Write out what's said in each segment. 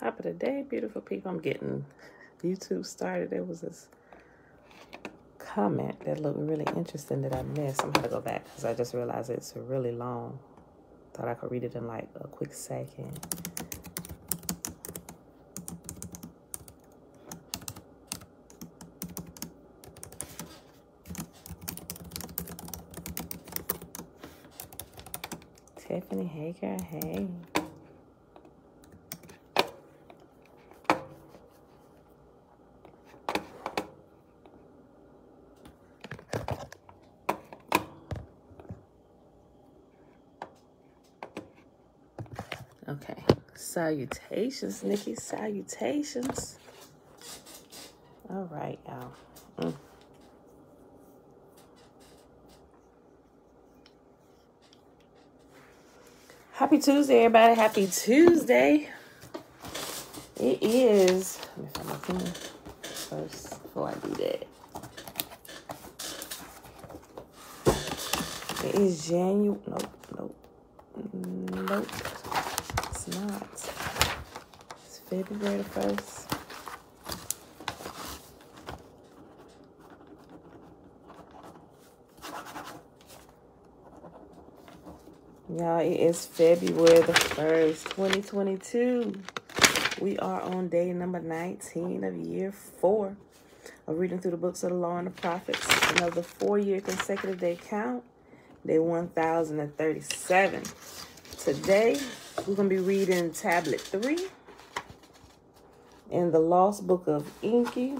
Top of the day, beautiful people. I'm getting YouTube started. There was this comment that looked really interesting that I missed. I'm going to go back because I just realized it's really long. Thought I could read it in like a quick second. Tiffany, hey girl, hey. Okay, salutations, Nikki, salutations. All right, y'all. Happy Tuesday, everybody. Happy Tuesday. It is, let me find my pen first before I do that. It is January, nope. It's not. It's February the 1st. Y'all, it is February the 1st, 2022. We are on day number 19 of year 4 of reading through the books of the law and the prophets. Another 4-year consecutive day count. Day 1037. Today, we're going to be reading Tablet 3 in the Lost Book of Enki.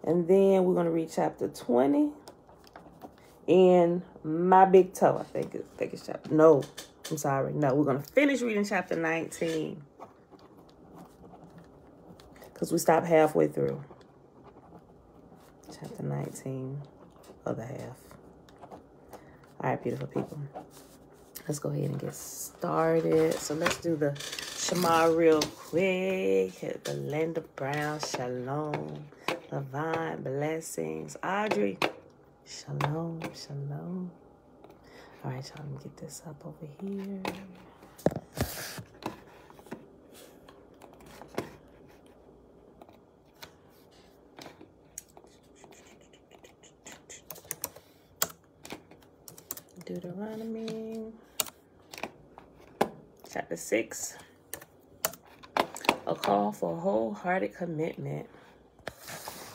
And then we're going to read chapter 20 in My Big Toe. I think it's chapter... No, I'm sorry. No, we're going to finish reading chapter 19. Because we stopped halfway through. Chapter 19, other half. All right, beautiful people. Let's go ahead and get started. So let's do the Shema real quick. Hit the Linda Brown, shalom. Levine, blessings. Audrey, shalom, shalom. All right, y'all, let me get this up over here. Deuteronomy, chapter 6, a call for wholehearted commitment.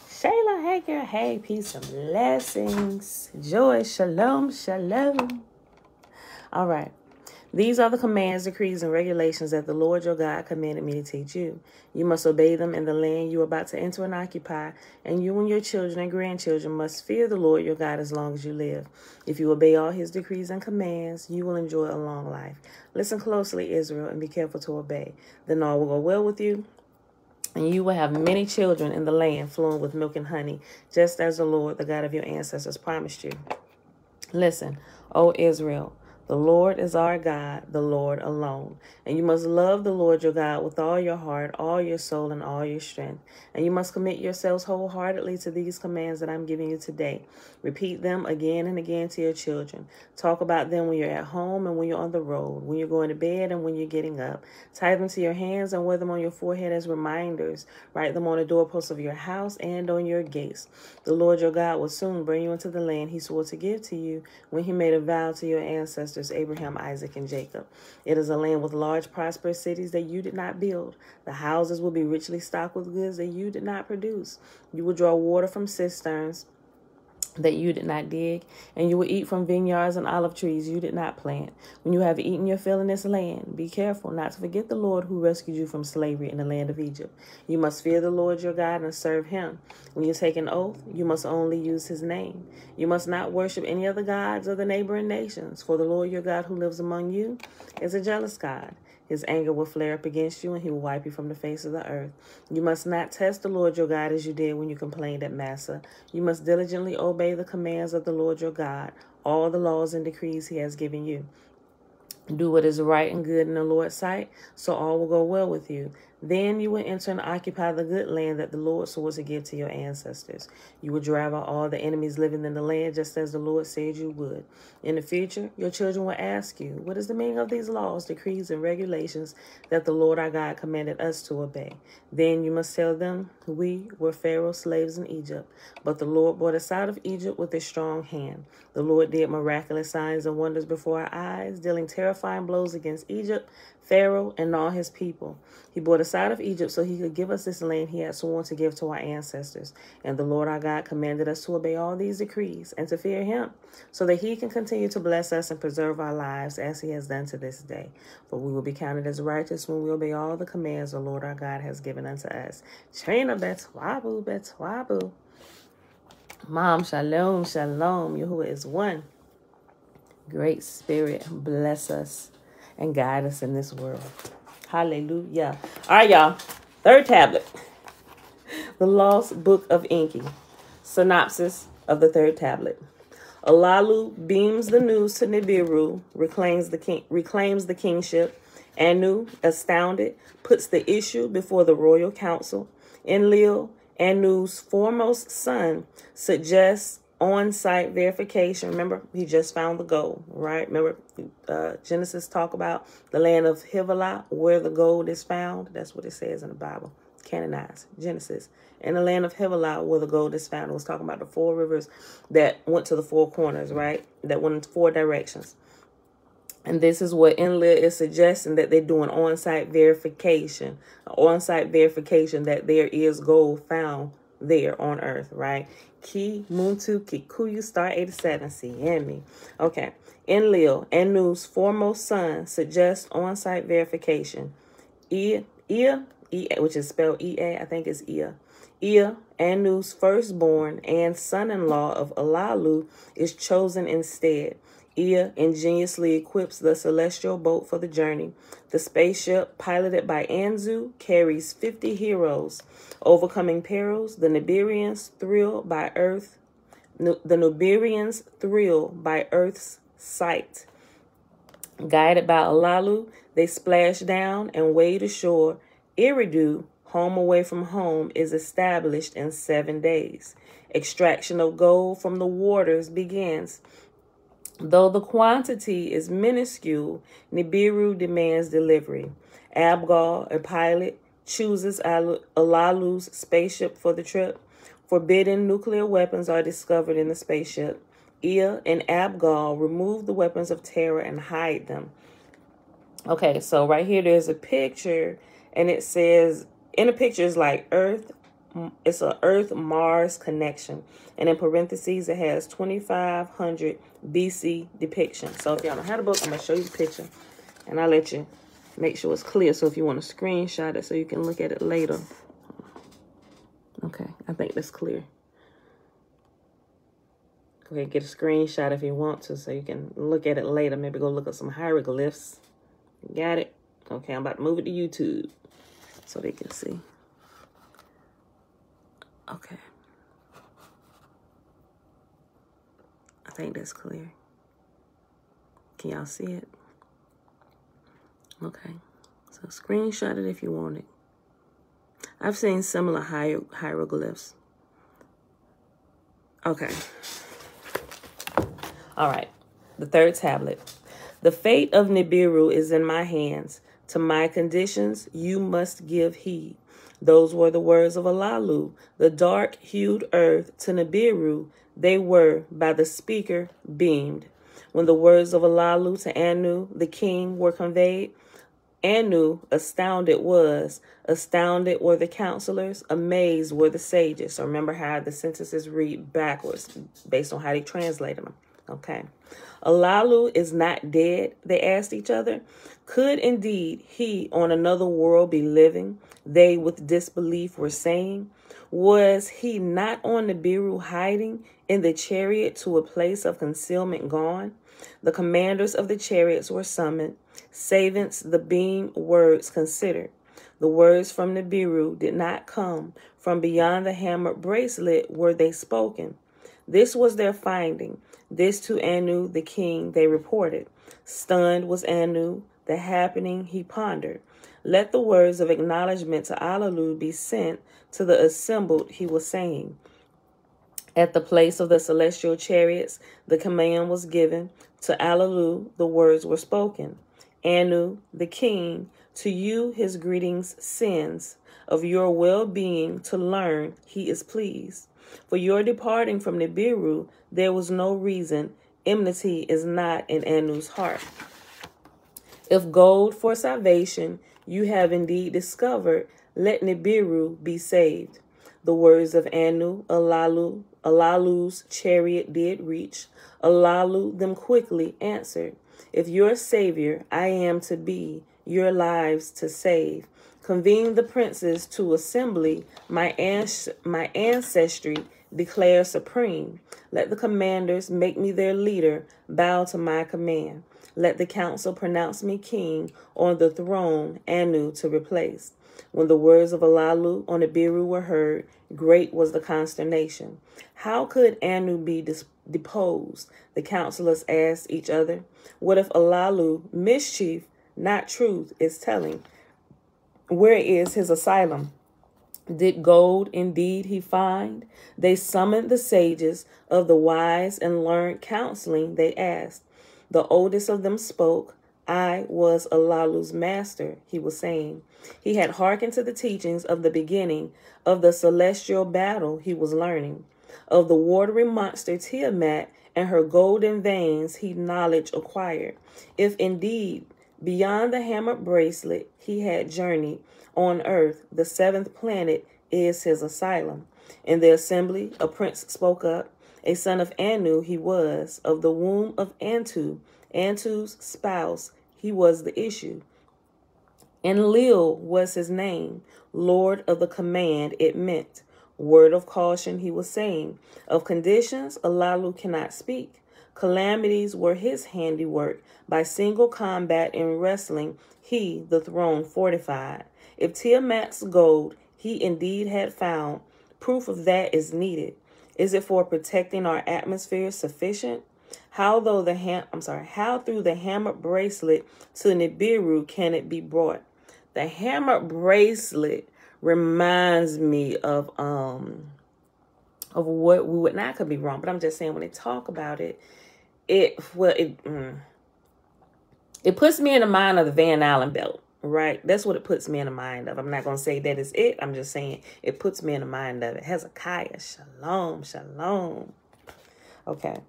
Shayla, hey girl, hey, peace and blessings, joy, shalom, shalom. All right. These are the commands, decrees, and regulations that the Lord your God commanded me to teach you. You must obey them in the land you are about to enter and occupy, and you and your children and grandchildren must fear the Lord your God as long as you live. If you obey all his decrees and commands, you will enjoy a long life. Listen closely, Israel, and be careful to obey. Then all will go well with you, and you will have many children in the land flowing with milk and honey, just as the Lord, the God of your ancestors, promised you. Listen, O Israel, the Lord is our God, the Lord alone. And you must love the Lord your God with all your heart, all your soul, and all your strength. And you must commit yourselves wholeheartedly to these commands that I'm giving you today. Repeat them again and again to your children. Talk about them when you're at home and when you're on the road, when you're going to bed and when you're getting up. Tie them to your hands and wear them on your forehead as reminders. Write them on the doorposts of your house and on your gates. The Lord your God will soon bring you into the land he swore to give to you when he made a vow to your ancestors, Abraham, Isaac, and Jacob. It is a land with large, prosperous cities that you did not build. The houses will be richly stocked with goods that you did not produce. You will draw water from cisterns that you did not dig, and you will eat from vineyards and olive trees you did not plant. When you have eaten your fill in this land, be careful not to forget the Lord who rescued you from slavery in the land of Egypt. You must fear the Lord your God and serve him. When you take an oath, you must only use his name. You must not worship any other gods of the neighboring nations, for the Lord your God who lives among you is a jealous God. His anger will flare up against you, and he will wipe you from the face of the earth. You must not test the Lord your God as you did when you complained at Massa. You must diligently obey the commands of the Lord your God, all the laws and decrees he has given you. Do what is right and good in the Lord's sight, so all will go well with you. Then you will enter and occupy the good land that the Lord swore to give to your ancestors. You will drive out all the enemies living in the land, just as the Lord said you would. In the future, your children will ask you, what is the meaning of these laws, decrees, and regulations that the Lord our God commanded us to obey? Then you must tell them, we were Pharaoh's slaves in Egypt, but the Lord brought us out of Egypt with a strong hand. The Lord did miraculous signs and wonders before our eyes, dealing terrifying blows against Egypt, Pharaoh, and all his people. He brought us out of Egypt so he could give us this land he had sworn to give to our ancestors. And the Lord our God commanded us to obey all these decrees and to fear him, so that he can continue to bless us and preserve our lives as he has done to this day. For we will be counted as righteous when we obey all the commands the Lord our God has given unto us. Trina betwabu betwabu. Mom, shalom, shalom. Yahuwah is one. Great Spirit, bless us and guide us in this world. Hallelujah. All right, y'all. Third tablet. The Lost Book of Enki. Synopsis of the third tablet. Alalu beams the news to Nibiru, reclaims the kingship. Anu, astounded, puts the issue before the royal council. Enlil, Anu's foremost son, suggests on-site verification. Remember, he just found the gold, right? Remember, Genesis talk about the land of Hivilah, where the gold is found. That's what it says in the Bible. Canonized, Genesis. In the land of Hivilah, where the gold is found. It was talking about the 4 rivers that went to the 4 corners, right? That went in 4 directions. And this is what Enlil is suggesting, that they're doing on-site verification. On-site verification that there is gold found there on earth, right? Ki Muntu Kikuyu Star 87. See me. Okay. Enlil, Anu's foremost son, suggests on-site verification. Ea, which is spelled E-A, I think it's Ea. Ea, Anu's firstborn and son-in-law of Alalu, is chosen instead. Ea ingeniously equips the celestial boat for the journey. The spaceship, piloted by Anzu, carries 50 heroes. Overcoming perils, the Nuberians thrill by Earth's sight. Guided by Alalu, they splash down and wade ashore. Eridu, home away from home, is established in 7 days. Extraction of gold from the waters begins. Though the quantity is minuscule, Nibiru demands delivery. Abgal, a pilot, chooses Alalu's spaceship for the trip. Forbidden nuclear weapons are discovered in the spaceship. Ea and Abgal remove the weapons of terror and hide them. Okay, so right here there's a picture, and it says, in the picture is like Earth, it's a Earth-Mars connection. And in parentheses, it has 2500 BC depiction. So if y'all don't have the book, I'm going to show you the picture. And I'll let you make sure it's clear. So if you want to screenshot it so you can look at it later. Okay, I think that's clear. Go ahead and get a screenshot if you want to so you can look at it later. Maybe go look at some hieroglyphs. Got it? Okay, I'm about to move it to YouTube so they can see. Okay. I think that's clear. Can y'all see it? Okay. So screenshot it if you want it. I've seen similar hieroglyphs. Okay. All right. The third tablet. The fate of Nibiru is in my hands. To my conditions, you must give heed. Those were the words of Alalu, the dark-hued earth. To Nibiru, they were, by the speaker, beamed. When the words of Alalu to Anu, the king, were conveyed, Anu astounded were the counselors, amazed were the sages. So remember how the sentences read backwards based on how they translated them. Okay. Alalu is not dead, they asked each other. Could indeed he on another world be living? They with disbelief were saying. Was he not on Nibiru hiding in the chariot to a place of concealment gone? The commanders of the chariots were summoned. Savants the beam words considered. The words from Nibiru did not come. From beyond the hammered bracelet were they spoken. This was their finding. This to Anu, the king, they reported. Stunned was Anu. the happening he pondered. Let the words of acknowledgement to Alalu be sent to the assembled, he was saying. At the place of the celestial chariots, the command was given. To Alalu, the words were spoken. Anu, the king, to you his greetings sends. Of your well-being to learn, he is pleased. For your departing from Nibiru, there was no reason. Enmity is not in Anu's heart. If gold for salvation you have indeed discovered, let Nibiru be saved. The words of Anu, Alalu's chariot did reach. Alalu them quickly answered, if your savior I am to be, your lives to save. Convene the princes to assembly, my ancestry declare supreme. Let the commanders make me their leader, bow to my command. Let the council pronounce me king, on the throne Anu to replace. When the words of Alalu on Nibiru were heard, great was the consternation. How could Anu be deposed? The counselors asked each other. What if Alalu, mischief, not truth, is telling? Where is his asylum? Did gold indeed he find? They summoned the sages of the wise and learned counseling, they asked. The oldest of them spoke. I was Alalu's master, he was saying. He had hearkened to the teachings of the beginning of the celestial battle he was learning. Of the watery monster Tiamat and her golden veins he knowledge acquired. If indeed beyond the hammered bracelet he had journeyed, on earth the seventh planet is his asylum. In the assembly a prince spoke up. A son of Anu he was, of the womb of Antu, Antu's spouse, he was the issue. Enlil was his name, Lord of the command it meant. Word of caution he was saying. Of conditions Alalu cannot speak. Calamities were his handiwork. By single combat in wrestling, he the throne fortified. If Tiamat's gold he indeed had found, proof of that is needed. Is it for protecting our atmosphere sufficient? How through the hammered bracelet to Nibiru can it be brought? The hammered bracelet reminds me of what we would not, could be wrong, but I'm just saying when they talk about it, it puts me in the mind of the Van Allen belt. Right? That's what it puts me in the mind of. I'm not going to say that is it. I'm just saying it puts me in the mind of it. Hezekiah, shalom, shalom. Okay.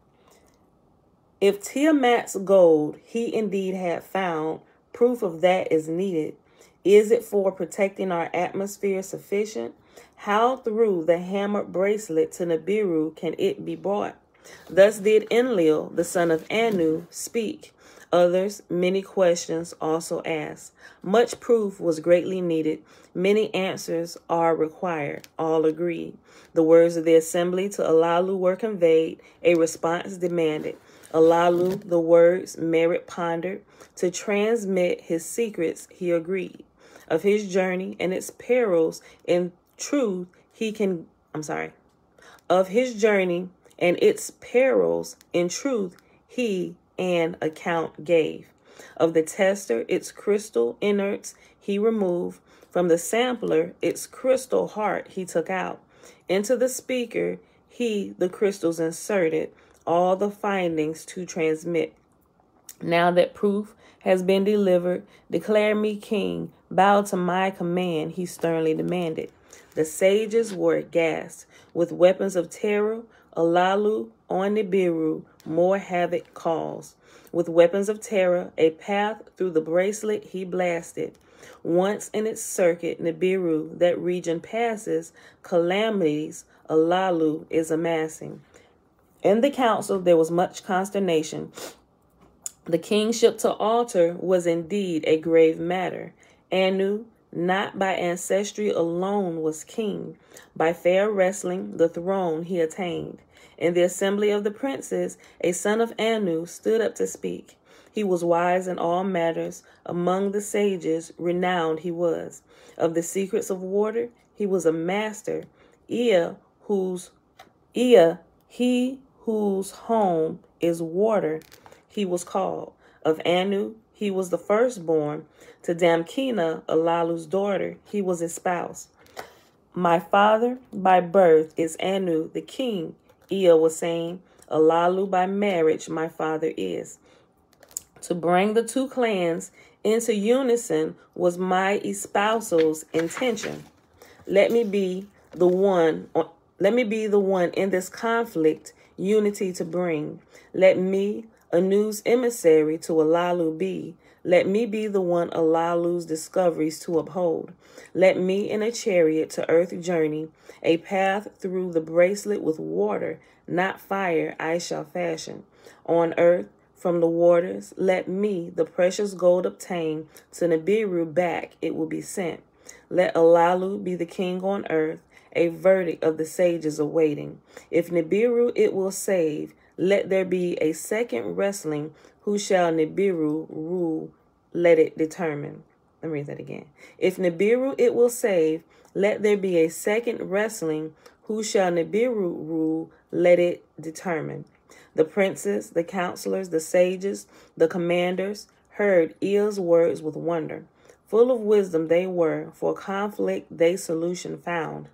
If Tiamat's gold he indeed had found, proof of that is needed. Is it for protecting our atmosphere sufficient? How through the hammered bracelet to Nibiru can it be brought? Thus did Enlil, the son of Anu, speak. Others, many questions also asked. Much proof was greatly needed. Many answers are required. All agreed. The words of the assembly to Alalu were conveyed. A response demanded. Alalu, the words merit pondered. To transmit his secrets, he agreed. Of his journey and its perils in truth, Of his journey and its perils in truth, he an account gave. Of the tester, its crystal innards he removed. From the sampler, its crystal heart he took out. Into the speaker, he the crystals inserted, all the findings to transmit. Now that proof has been delivered, declare me king, bow to my command, he sternly demanded. The sages were aghast. With weapons of terror, Alalu on Nibiru more havoc caused. With weapons of terror, a path through the bracelet he blasted. Once in its circuit, Nibiru, that region passes, calamities Alalu is amassing. In the council there was much consternation. The kingship to alter was indeed a grave matter. Anu, not by ancestry alone, was king. By fair wrestling, the throne he attained. In the assembly of the princes, a son of Anu stood up to speak. He was wise in all matters. Among the sages, renowned he was. Of the secrets of water, he was a master. He whose home is water, he was called. Of Anu, he was the firstborn. To Damkina, Alalu's daughter, he was his spouse. My father by birth is Anu, the king, Ea was saying. Alalu by marriage, my father is. To bring the two clans into unison was my espousal's intention. Let me be the one in this conflict, unity to bring. Let me, Anu's emissary to Alalu be. Let me be the one Alalu's discoveries to uphold. Let me in a chariot to earth journey, a path through the bracelet with water, not fire, I shall fashion. On earth, from the waters, let me the precious gold obtain. To Nibiru back it will be sent. Let Alalu be the king on earth, a verdict of the sages awaiting. If Nibiru it will save, let there be a second wrestling. Who shall Nibiru rule? Let it determine. Let me read that again. If Nibiru it will save, let there be a second wrestling. Who shall Nibiru rule? Let it determine. The princes, the counselors, the sages, the commanders heard Ea's words with wonder. Full of wisdom they were, for conflict they solution found.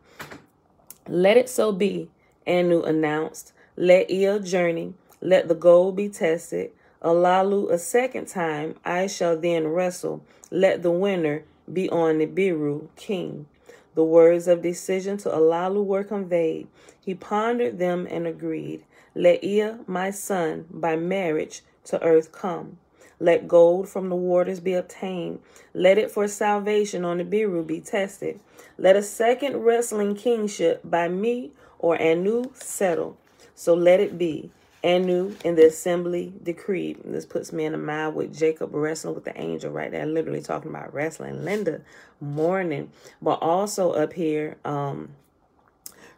Let it so be, Anu announced. Let Ea journey, let the gold be tested. Alalu a second time, I shall then wrestle. Let the winner be on Nibiru, king. The words of decision to Alalu were conveyed. He pondered them and agreed. Let Ea, my son, by marriage to earth come. Let gold from the waters be obtained. Let it for salvation on Nibiru be tested. Let a second wrestling kingship by me or Anu settle. So let it be. Anu in the assembly decreed. And this puts me in the mind with Jacob wrestling with the angel right there. Literally talking about wrestling. Linda, morning. But also up here,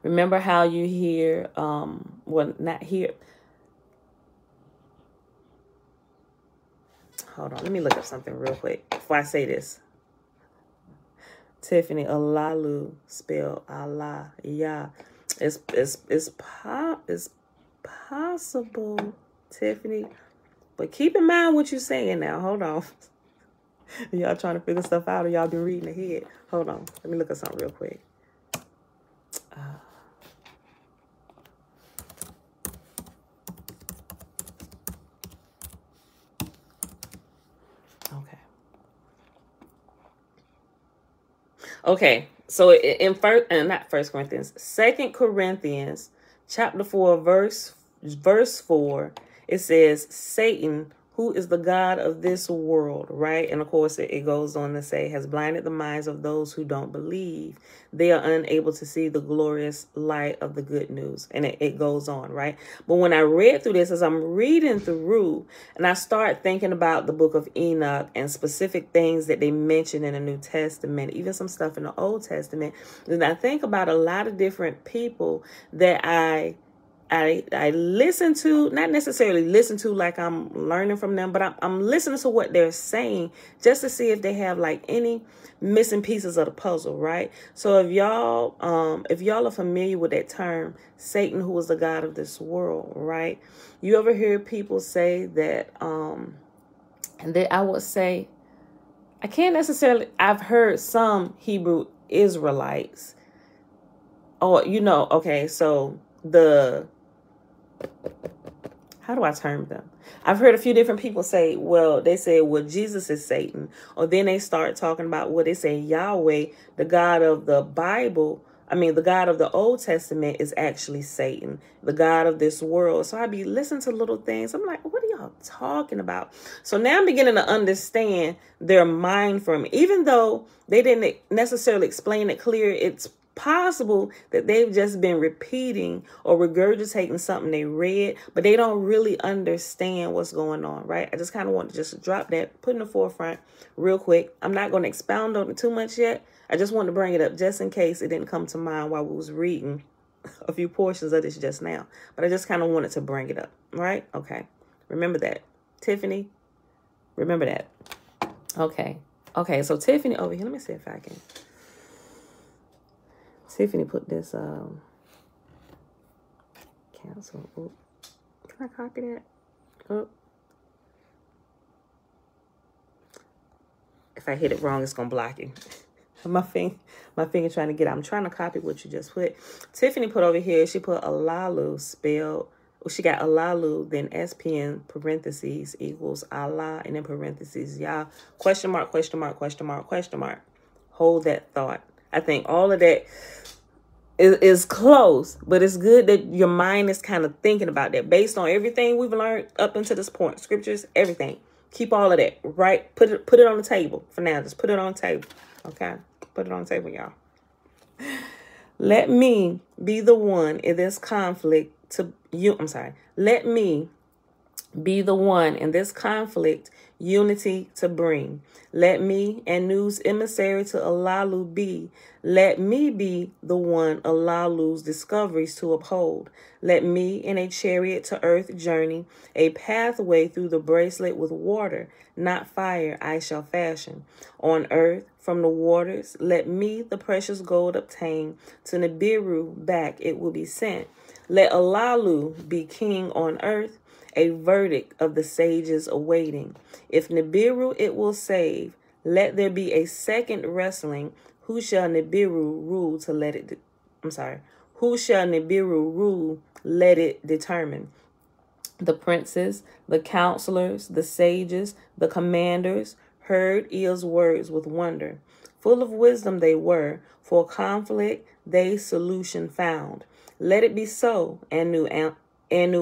remember how you hear, well, not here. Hold on. Let me look up something real quick before I say this. Tiffany, Alalu, spell Allah, yeah. It's possible, Tiffany. But keep in mind what you're saying now. Hold on. Y'all trying to figure stuff out or y'all been reading ahead. Hold on. Let me look at something real quick. Okay, so in First Corinthians, 2 Corinthians, chapter 4, verse 4, it says, Satan, who is the God of this world, right? And of course, it goes on to say, has blinded the minds of those who don't believe. They are unable to see the glorious light of the good news. And it goes on, right? But when I read through this, as I'm reading through, and I start thinking about the book of Enoch and specific things that they mention in the New Testament, even some stuff in the Old Testament, and I think about a lot of different people that I listen to, not necessarily listen to like I'm learning from them, but I'm listening to what they're saying just to see if they have like any missing pieces of the puzzle, right? So if y'all are familiar with that term, Satan, who is the God of this world, right? You ever hear people say that, and that I would say, I can't necessarily, I've heard some Hebrew Israelites, or, okay, so how do I term them? I've heard a few different people say, they say, Jesus is Satan. Or then they start talking about they say Yahweh, the God of the Bible. The God of the Old Testament is actually Satan, the God of this world. So I be listening to little things. I'm like, what are y'all talking about? So now I'm beginning to understand their mind from, even though they didn't necessarily explain it clear, it's possible that they've just been repeating or regurgitating something they read, but they don't really understand what's going on, right? I just kind of want to just drop that, put in the forefront real quick. I'm not going to expound on it too much yet. I just want to bring it up just in case it didn't come to mind while we was reading a few portions of this just now. But I just kind of wanted to bring it up, right? Okay. Remember that. Tiffany, remember that. Okay. Okay, so Tiffany over here, let me see if I can. Tiffany put this, cancel. Ooh. Can I copy that? Oh. If I hit it wrong, it's going to block you. My finger trying to get out. I'm trying to copy what you just put. Tiffany put over here, she put Alalu spelled, she got Alalu, then SPN parentheses equals Allah, and then parentheses, y'all. Question mark, question mark, question mark, question mark. Hold that thought. I think all of that is close, but it's good that your mind is kind of thinking about that based on everything we've learned up until this point. Scriptures, everything. Keep all of that, right? Put it on the table for now. Just put it on the table, okay? Put it on the table, y'all. Let me be the one in this conflict to you. I'm sorry. Let me be the one in this conflict unity to bring. Let me and news emissary to Alalu be. Let me be the one Alalu's discoveries to uphold. Let me in a chariot to earth journey, a pathway through the bracelet with water, not fire, I shall fashion. On earth, from the waters, let me the precious gold obtain. To Nibiru back it will be sent. Let Alalu be king on earth, a verdict of the sages awaiting. If Nibiru it will save, let there be a second wrestling. Who shall Nibiru rule to let it... Who shall Nibiru rule, let it determine? The princes, the counselors, the sages, the commanders heard Ea's words with wonder. Full of wisdom they were, for conflict they solution found. Let it be so, Anu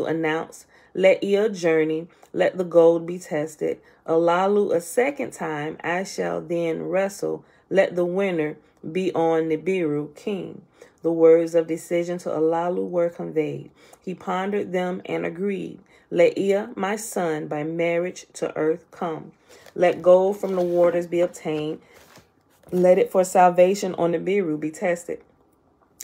announced. Let Ea journey, let the gold be tested. Alalu a second time, I shall then wrestle. Let the winner be on Nibiru, king. The words of decision to Alalu were conveyed. He pondered them and agreed. Let Ea, my son, by marriage to earth come. Let gold from the waters be obtained. Let it for salvation on Nibiru be tested.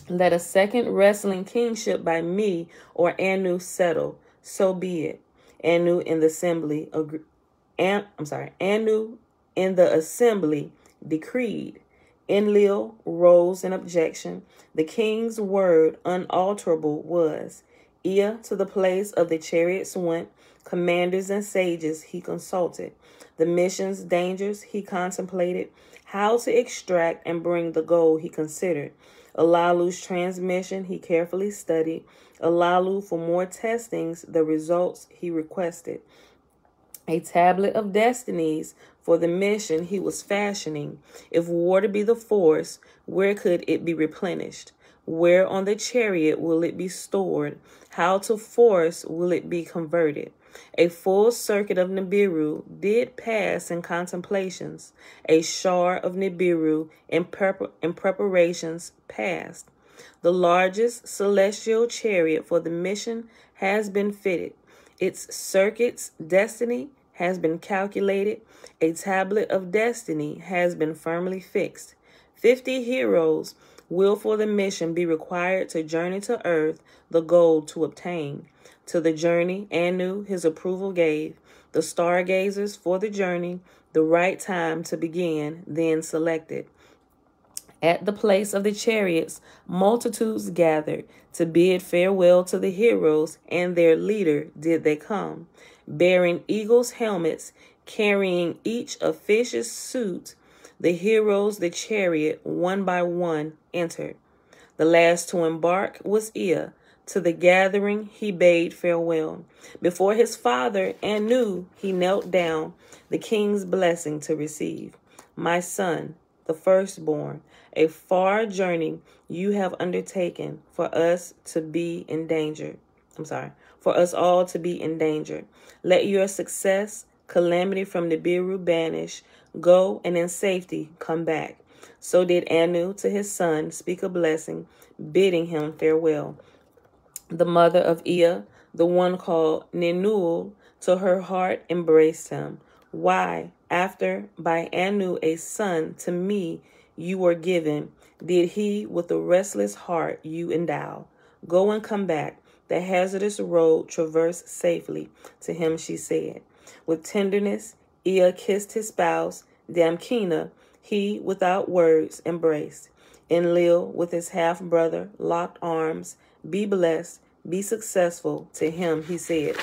Let a second wrestling kingship by me or Anu settle. So be it. Anu in the assembly Anu in the assembly decreed. Enlil rose in objection. The king's word unalterable was. Ea to the place of the chariots went. Commanders and sages he consulted. The mission's dangers he contemplated. How to extract and bring the gold he considered. Alalu's transmission he carefully studied. Alalu for more testings, the results he requested. A tablet of destinies for the mission he was fashioning. If water be the force, where could it be replenished? Where on the chariot will it be stored? How to force will it be converted? A full circuit of Nibiru did pass in contemplations. A shar of Nibiru in preparations passed. The largest celestial chariot for the mission has been fitted. Its circuit's destiny has been calculated. A tablet of destiny has been firmly fixed. 50 heroes will for the mission be required to journey to earth, the gold to obtain. To the journey, Anu his approval gave. The stargazers for the journey, the right time to begin, then selected. At the place of the chariots, multitudes gathered to bid farewell to the heroes, and their leader did they come, bearing eagles' helmets, carrying each a fish's suit. The heroes, the chariot, one by one, entered. The last to embark was Ea. To the gathering he bade farewell. Before his father Anu he knelt down, the king's blessing to receive. My son, the firstborn, a far journey you have undertaken for us to be in danger. For us all to be in danger. Let your success, calamity from Nibiru banish. Go and in safety come back. So did Anu to his son speak a blessing, bidding him farewell. The mother of Ea, the one called Nenuel, to her heart embraced him. Why, after by Anu a son to me you were given, did he with a restless heart you endow? Go and come back, the hazardous road traverse safely, to him she said. With tenderness, Ea kissed his spouse, Damkina, he without words embraced. Enlil with his half-brother locked arms, be blessed, be successful, to him he said.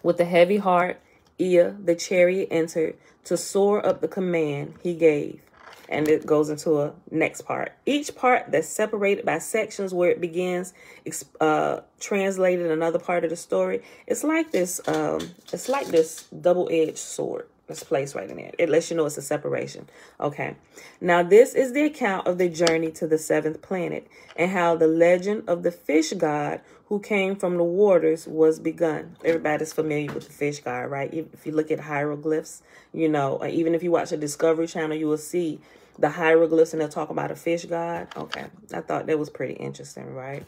With a heavy heart, Ea, the chariot, entered to soar up the command he gave. And it goes into a next part. Each part that's separated by sections where it begins, translated another part of the story. It's like this double-edged sword that's placed right in there. It lets you know it's a separation. Okay. Now this is the account of the journey to the seventh planet and how the legend of the fish god who came from the waters was begun. Everybody's familiar with the fish god, right? If you look at hieroglyphs, you know, or even if you watch a Discovery Channel, you will see the hieroglyphs and they'll talk about a fish god. Okay. I thought that was pretty interesting, right?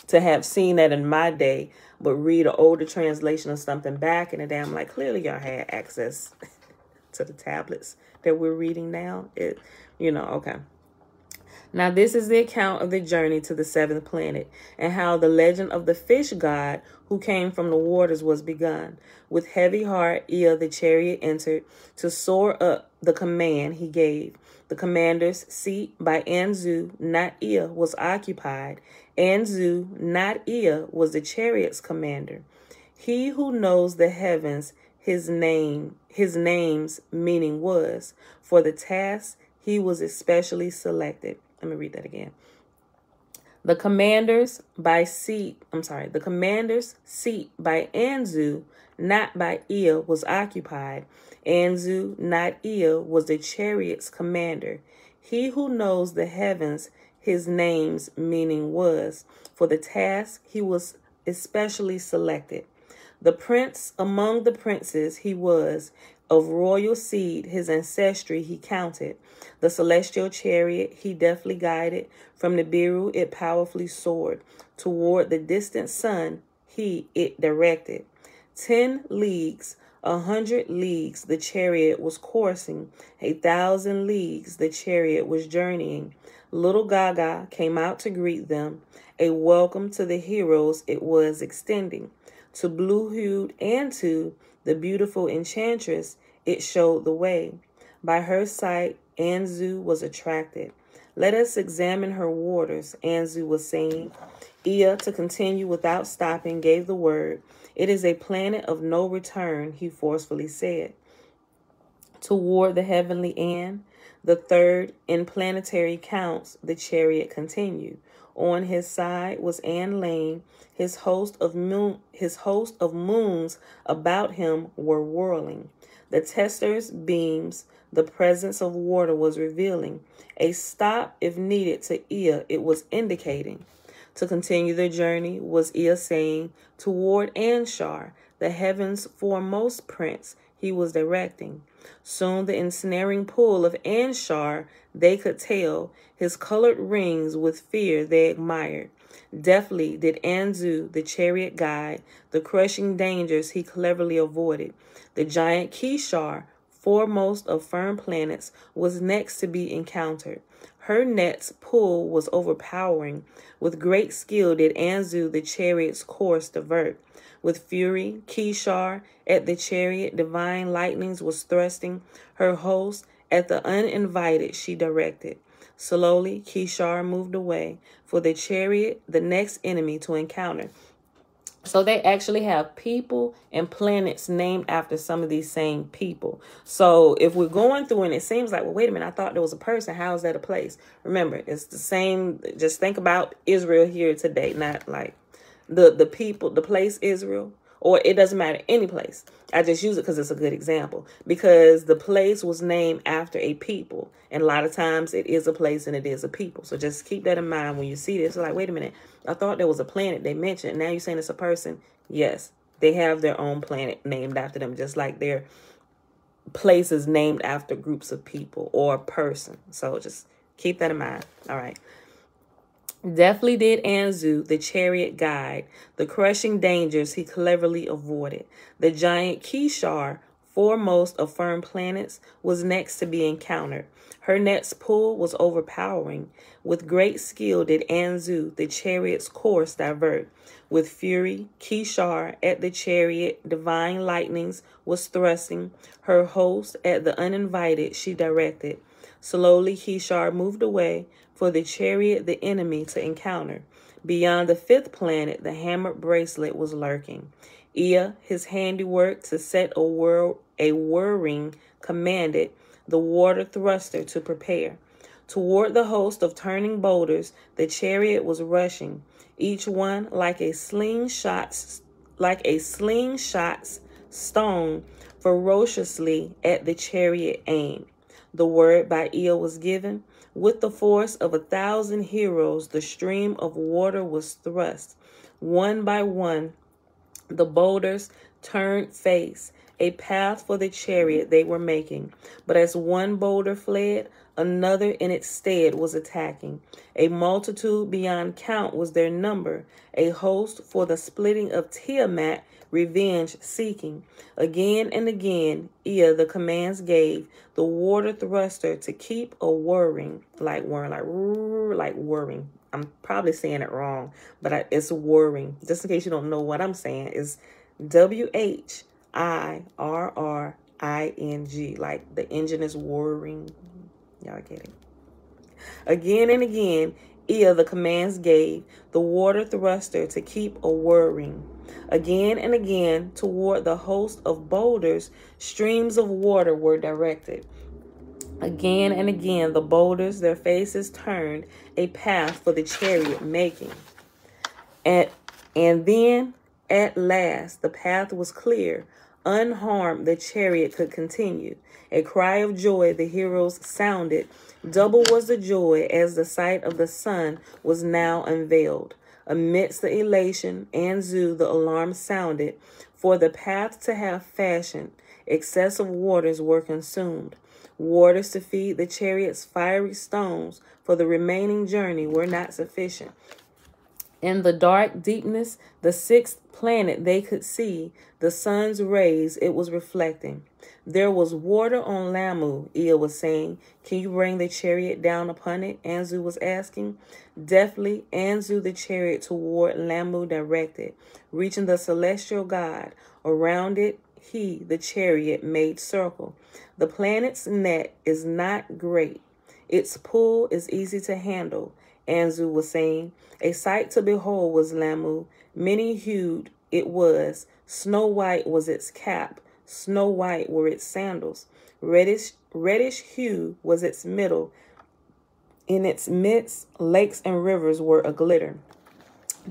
To have seen that in my day, but read an older translation of something back in the day, I'm like, clearly y'all had access to the tablets that we're reading now. Okay. Now, this is the account of the journey to the seventh planet and how the legend of the fish god who came from the waters was begun. With heavy heart, Ea, the chariot, entered to soar up the command he gave. The commander's seat by Anzu, not Ea, was occupied. Anzu, not Ea, was the chariot's commander. He who knows the heavens, his name's meaning was. For the task, he was especially selected. Let me read that again. The commander's seat by Anzu, not by Ea, was occupied. Anzu, not Ea, was the chariot's commander. He who knows the heavens, his name's meaning was. For the task, he was especially selected. The prince among the princes he was, of royal seed, his ancestry he counted. The celestial chariot he deftly guided. From the Biru it powerfully soared. Toward the distant sun it directed. 10 leagues, 100 leagues the chariot was coursing. 1,000 leagues the chariot was journeying. Little Gaga came out to greet them. A welcome to the heroes it was extending. To blue-hued and to the beautiful enchantress it showed the way. By her sight, Anzu was attracted. Let us examine her waters, Anzu was saying. Ea, to continue without stopping, gave the word. It is a planet of no return, he forcefully said. Toward the heavenly An, the third in planetary counts, the chariot continued. On his side was An Lane. His host of moons about him were whirling. The tester's beams, the presence of water was revealing. A stop, if needed, to Ea it was indicating. To continue the journey was Ea saying, toward Anshar, the heaven's foremost prince, he was directing. Soon the ensnaring pull of Anshar they could tell, his colored rings with fear they admired. Deftly did Anzu, the chariot guide, the crushing dangers he cleverly avoided. The giant Kishar, foremost of firm planets, was next to be encountered. Her net's pull was overpowering. With great skill did Anzu the chariot's course divert. With fury, Kishar at the chariot divine lightnings was thrusting. Her host at the uninvited she directed. Slowly, Kishar moved away, for the chariot, the next enemy to encounter. So they actually have people and planets named after some of these same people. So if we're going through and it seems like, well, wait a minute, I thought there was a person. How is that a place? Remember, it's the same. Just think about Israel here today, not like the people, the place Israel, or it doesn't matter, any place. I just use it because it's a good example, because the place was named after a people. And a lot of times it is a place and it is a people. So just keep that in mind when you see this. Like, wait a minute, I thought there was a planet they mentioned. Now you're saying it's a person. Yes, they have their own planet named after them, just like their places named after groups of people or a person. So just keep that in mind. All right. Deftly did Anzu, the chariot guide, the crushing dangers he cleverly avoided. The giant Kishar, foremost of firm planets, was next to be encountered. Her net's pull was overpowering. With great skill did Anzu, the chariot's course divert. With fury, Kishar at the chariot, divine lightnings was thrusting. Her host at the uninvited she directed. Slowly Kishar moved away, for the chariot the enemy to encounter. Beyond the fifth planet, the hammered bracelet was lurking. Ea, his handiwork to set a whirring, commanded the water thruster to prepare. Toward the host of turning boulders, the chariot was rushing, each one like a slingshot's stone, ferociously at the chariot aimed. The word by Ea was given. With the force of 1,000 heroes, the stream of water was thrust. One by one, the boulders turned face, a path for the chariot they were making. But as one boulder fled, another in its stead was attacking. A multitude beyond count was their number, a host for the splitting of Tiamat, revenge seeking. Again and again, Ea the commands gave, the water thruster to keep a whirring, like whirring. I'm probably saying it wrong, but it's whirring. Just in case you don't know what I'm saying, is WHIRRING, like the engine is whirring. Y'all get it. Again and again, Ea the commands gave, the water thruster to keep a whirring. Again and again, toward the host of boulders, streams of water were directed. Again and again, the boulders, their faces turned, a path for the chariot making. And then, at last, the path was clear. Unharmed, the chariot could continue. A cry of joy the heroes sounded. Double was the joy as the sight of the sun was now unveiled. Amidst the elation, Anzu the alarm sounded. For the path to have fashioned, excessive waters were consumed. Waters to feed the chariot's fiery stones for the remaining journey were not sufficient. In the dark deepness, the sixth planet they could see, the sun's rays it was reflecting. There was water on Lamu, Ea was saying. Can you bring the chariot down upon it? Anzu was asking. Deftly, Anzu the chariot toward Lamu directed, reaching the celestial god. Around it, he, the chariot, made circle. The planet's net is not great. Its pull is easy to handle, Anzu was saying. A sight to behold was Lamu. Many-hued it was. Snow white was its cap. Snow white were its sandals. Reddish hue was its middle. In its midst, lakes and rivers were aglitter.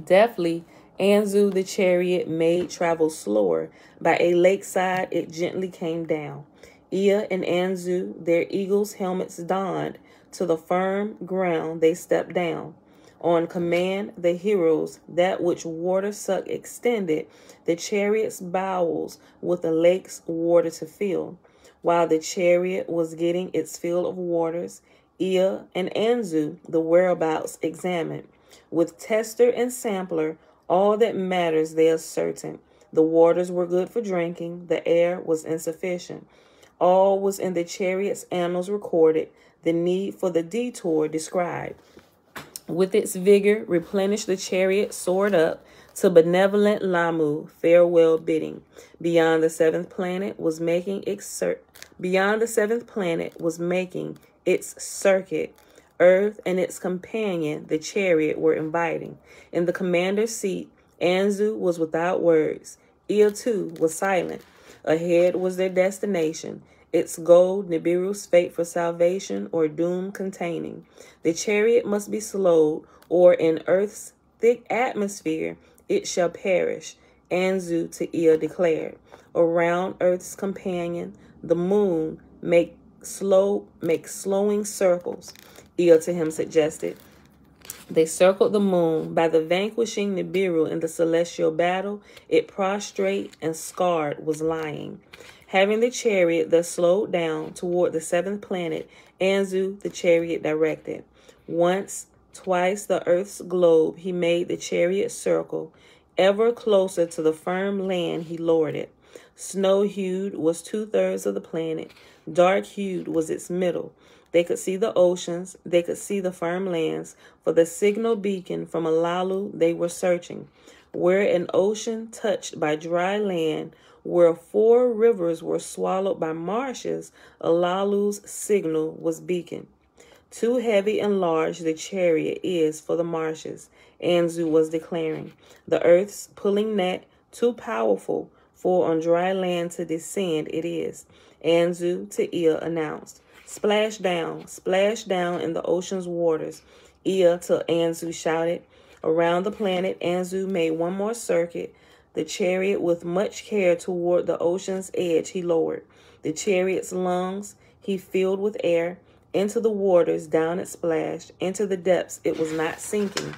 Deftly, Anzu the chariot made travel slower. By a lakeside, it gently came down. Ea and Anzu, their eagles' helmets donned, to the firm ground they stepped down. On command, the heroes, that which water suck extended, the chariot's bowels with the lake's water to fill. While the chariot was getting its fill of waters, Ea and Anzu the whereabouts examined. With tester and sampler, all that matters they ascertained. The waters were good for drinking, the air was insufficient. All was in the chariot's annals recorded, the need for the detour described. With its vigor, replenished the chariot soared up to benevolent Lamu, farewell bidding. Beyond the seventh planet was making its circuit. Earth and its companion, the chariot, were inviting. In the commander's seat, Anzu was without words. Ea, too, was silent. Ahead was their destination, its goal Nibiru's fate for salvation or doom containing. The chariot must be slowed, or in Earth's thick atmosphere it shall perish, Anzu to Ea declared. Around Earth's companion, the moon, make slowing circles, Ea to him suggested. They circled the moon. By the vanquishing Nibiru in the celestial battle, it prostrate and scarred was lying. Having the chariot thus slowed down toward the seventh planet, Anzu the chariot directed. Once, twice the earth's globe he made the chariot circle. Ever closer to the firm land he lowered it. Snow-hued was 2/3 of the planet. Dark-hued was its middle. They could see the oceans. They could see the firm lands. For the signal beacon from Alalu they were searching. Where an ocean touched by dry land, where 4 rivers were swallowed by marshes, Alalu's signal was beacon. Too heavy and large the chariot is for the marshes, Anzu was declaring. The earth's pulling net Too powerful for on dry land to descend it is. Anzu to Ea announced. Splash down in the ocean's waters. Ea to Anzu shouted. Around the planet, Anzu made one more circuit. The chariot with much care toward the ocean's edge he lowered. The chariot's lungs he filled with air. Into the waters down it splashed. Into the depths it was not sinking.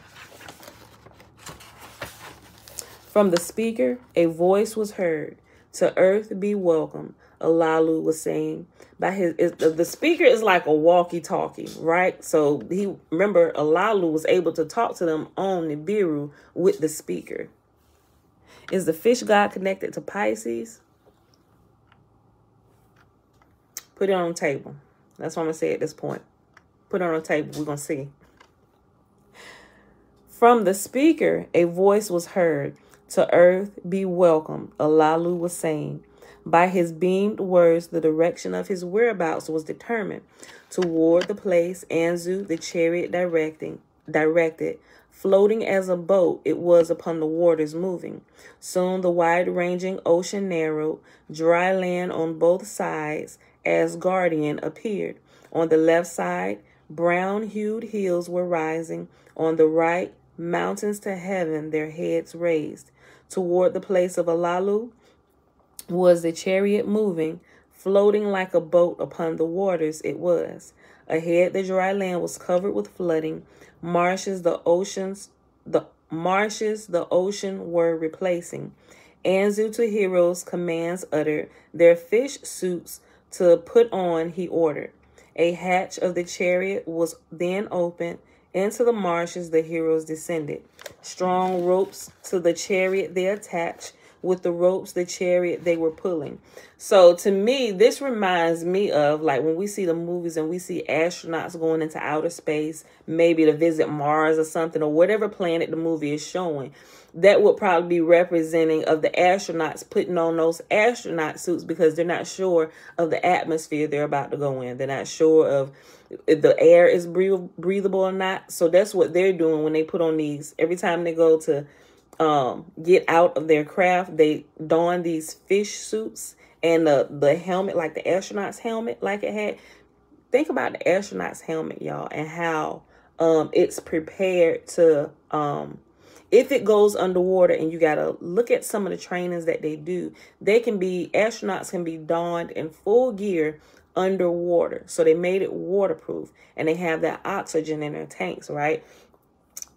From the speaker, a voice was heard. To earth be welcome, Alalu was saying. The speaker is like a walkie-talkie, right? So remember, Alalu was able to talk to them on Nibiru with the speaker. Is the fish god connected to Pisces? Put it on the table. That's what I'm going to say at this point. Put it on the table. We're going to see. From the speaker, a voice was heard. To earth be welcome, Alalu was saying. By his beamed words, the direction of his whereabouts was determined. Toward the place Anzu, the chariot directed. Floating as a boat, it was upon the waters moving. Soon the wide-ranging ocean narrowed. Dry land on both sides, as guardian appeared. On the left side, brown-hued hills were rising. On the right, mountains to heaven, their heads raised. Toward the place of Alalu was the chariot moving, floating like a boat upon the waters it was. Ahead, the dry land was covered with flooding. Marshes the ocean were replacing. Anzu to heroes commands uttered. Their fish suits to put on he ordered. A hatch of the chariot was then opened. Into the marshes the heroes descended. Strong ropes to the chariot they attached. With the ropes the chariot they were pulling. So to me, this reminds me of like when we see the movies and we see astronauts going into outer space, maybe to visit Mars or something, or whatever planet the movie is showing. That would probably be representing of the astronauts putting on those astronaut suits because they're not sure of the atmosphere they're about to go in. They're not sure of if the air is breathable or not. So that's what they're doing when they put on these. Every time they go to get out of their craft, they don these fish suits and the helmet, like the astronaut's helmet, like it had. Think about the astronaut's helmet, y'all, and how it's prepared to if it goes underwater, and you got to look at some of the trainings that they do. Astronauts can be donned in full gear underwater. So they made it waterproof, and they have that oxygen in their tanks, right?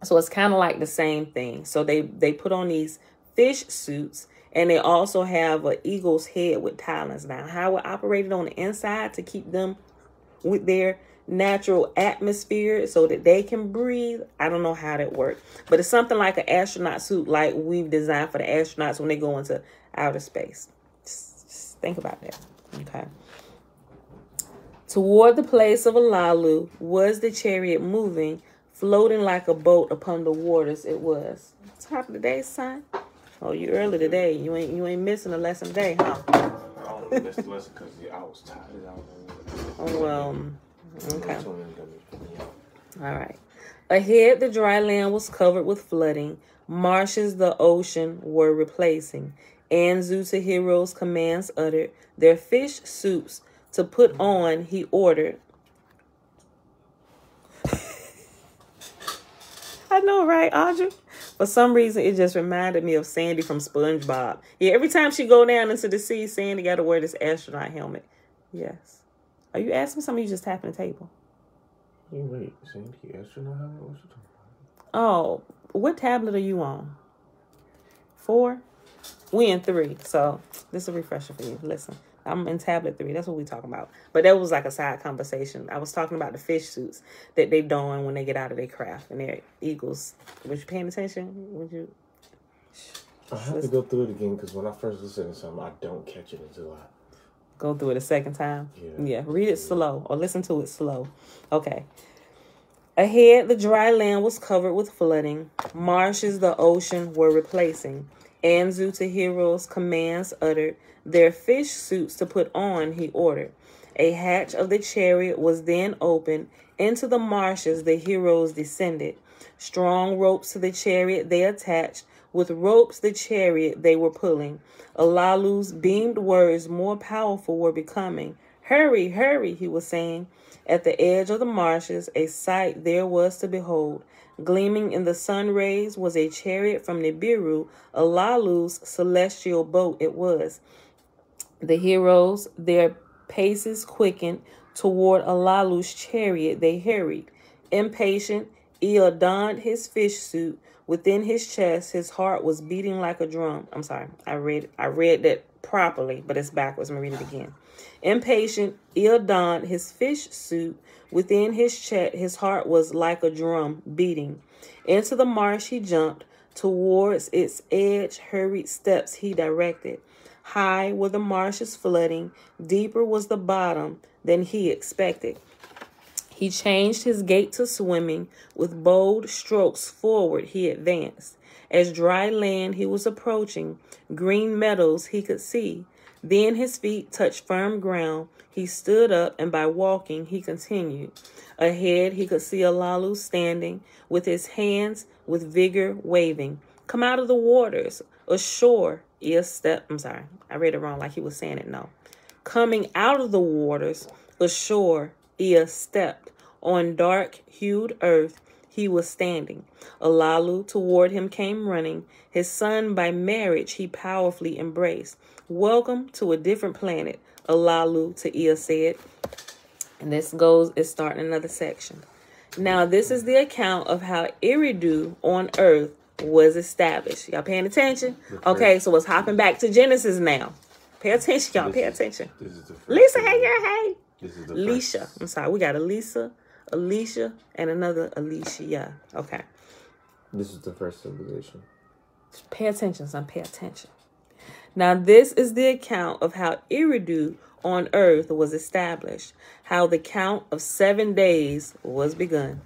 So it's kind of like the same thing. So they put on these fish suits, and they also have an eagle's head with talons. Now, how it operated on the inside to keep them with their natural atmosphere so that they can breathe, I don't know how that worked. But it's something like an astronaut suit like we've designed for the astronauts when they go into outer space. Just think about that. Okay. Toward the place of Alalu was the chariot moving, floating like a boat upon the waters it was. Top of the day, son. Oh, you early today. You ain't missing a lesson today, huh? I only missed the lesson because I was tired. Oh, well, okay. All right. Ahead, the dry land was covered with flooding. Marshes the ocean were replacing. Anzu to heroes commands uttered. Their fish suits to put on he ordered. I know, right, Audrey? For some reason, it just reminded me of Sandy from SpongeBob. Yeah, every time she go down into the sea, Sandy got to wear this astronaut helmet. Yes. Are you asking something? You just tapping the table. Hey, wait, Sandy, astronaut helmet? What you talking about? Oh, what tablet are you on? 4? We in 3, so this is a refresher for you. Listen, I'm in tablet 3. That's what we talking about. But that was like a side conversation. I was talking about the fish suits that they don when they get out of their craft and their eagles. Was you paying attention? Would you? I have to go through it again because when I first listen to something, I don't catch it until I go through it a second time. Yeah. Read it slow or listen to it slow. Okay. Ahead, the dry land was covered with flooding. Marshes the ocean were replacing. Anzu to heroes commands uttered. Their fish suits to put on he ordered. A hatch of the chariot was then opened. Into the marshes the heroes descended. Strong ropes to the chariot they attached. With ropes the chariot they were pulling. Alalu's beamed words more powerful were becoming. Hurry, hurry, he was saying. At the edge of the marshes, a sight there was to behold. Gleaming in the sun rays was a chariot from Nibiru. Alalu's celestial boat it was. The heroes, their paces quickened, toward Alalu's chariot they hurried. Impatient, Ea donned his fish suit. Within his chest, his heart was beating like a drum. I'm sorry, I read that properly, but it's backwards. Let me read it again. Impatient, Ea donned his fish suit. Within his chest, his heart was like a drum beating. Into the marsh he jumped. Towards its edge, hurried steps he directed. High were the marshes flooding. Deeper was the bottom than he expected. He changed his gait to swimming. With bold strokes forward he advanced. As dry land he was approaching, green meadows he could see. Then his feet touched firm ground. He stood up, and by walking he continued. Ahead he could see Alalu standing, with his hands with vigor waving. Come out of the waters, ashore. Ea stepped. I'm sorry, I read it wrong like he was saying it. No. Coming out of the waters, ashore, Ea stepped. On dark-hued earth he was standing. Alalu toward him came running. His son by marriage he powerfully embraced. Welcome to a different planet, Alalu to Ea said. And it's starting another section. Now this is the account of how Eridu on earth was established. Y'all paying attention? Okay, so it's hopping back to Genesis now. Pay attention, y'all. Pay attention. Lisa, hey, girl, hey. Alicia. I'm sorry. We got Alicia, and another Alicia. Yeah. Okay. This is the first civilization. Pay attention, son. Pay attention. Now, this is the account of how Eridu on earth was established, how the count of 7 days was begun.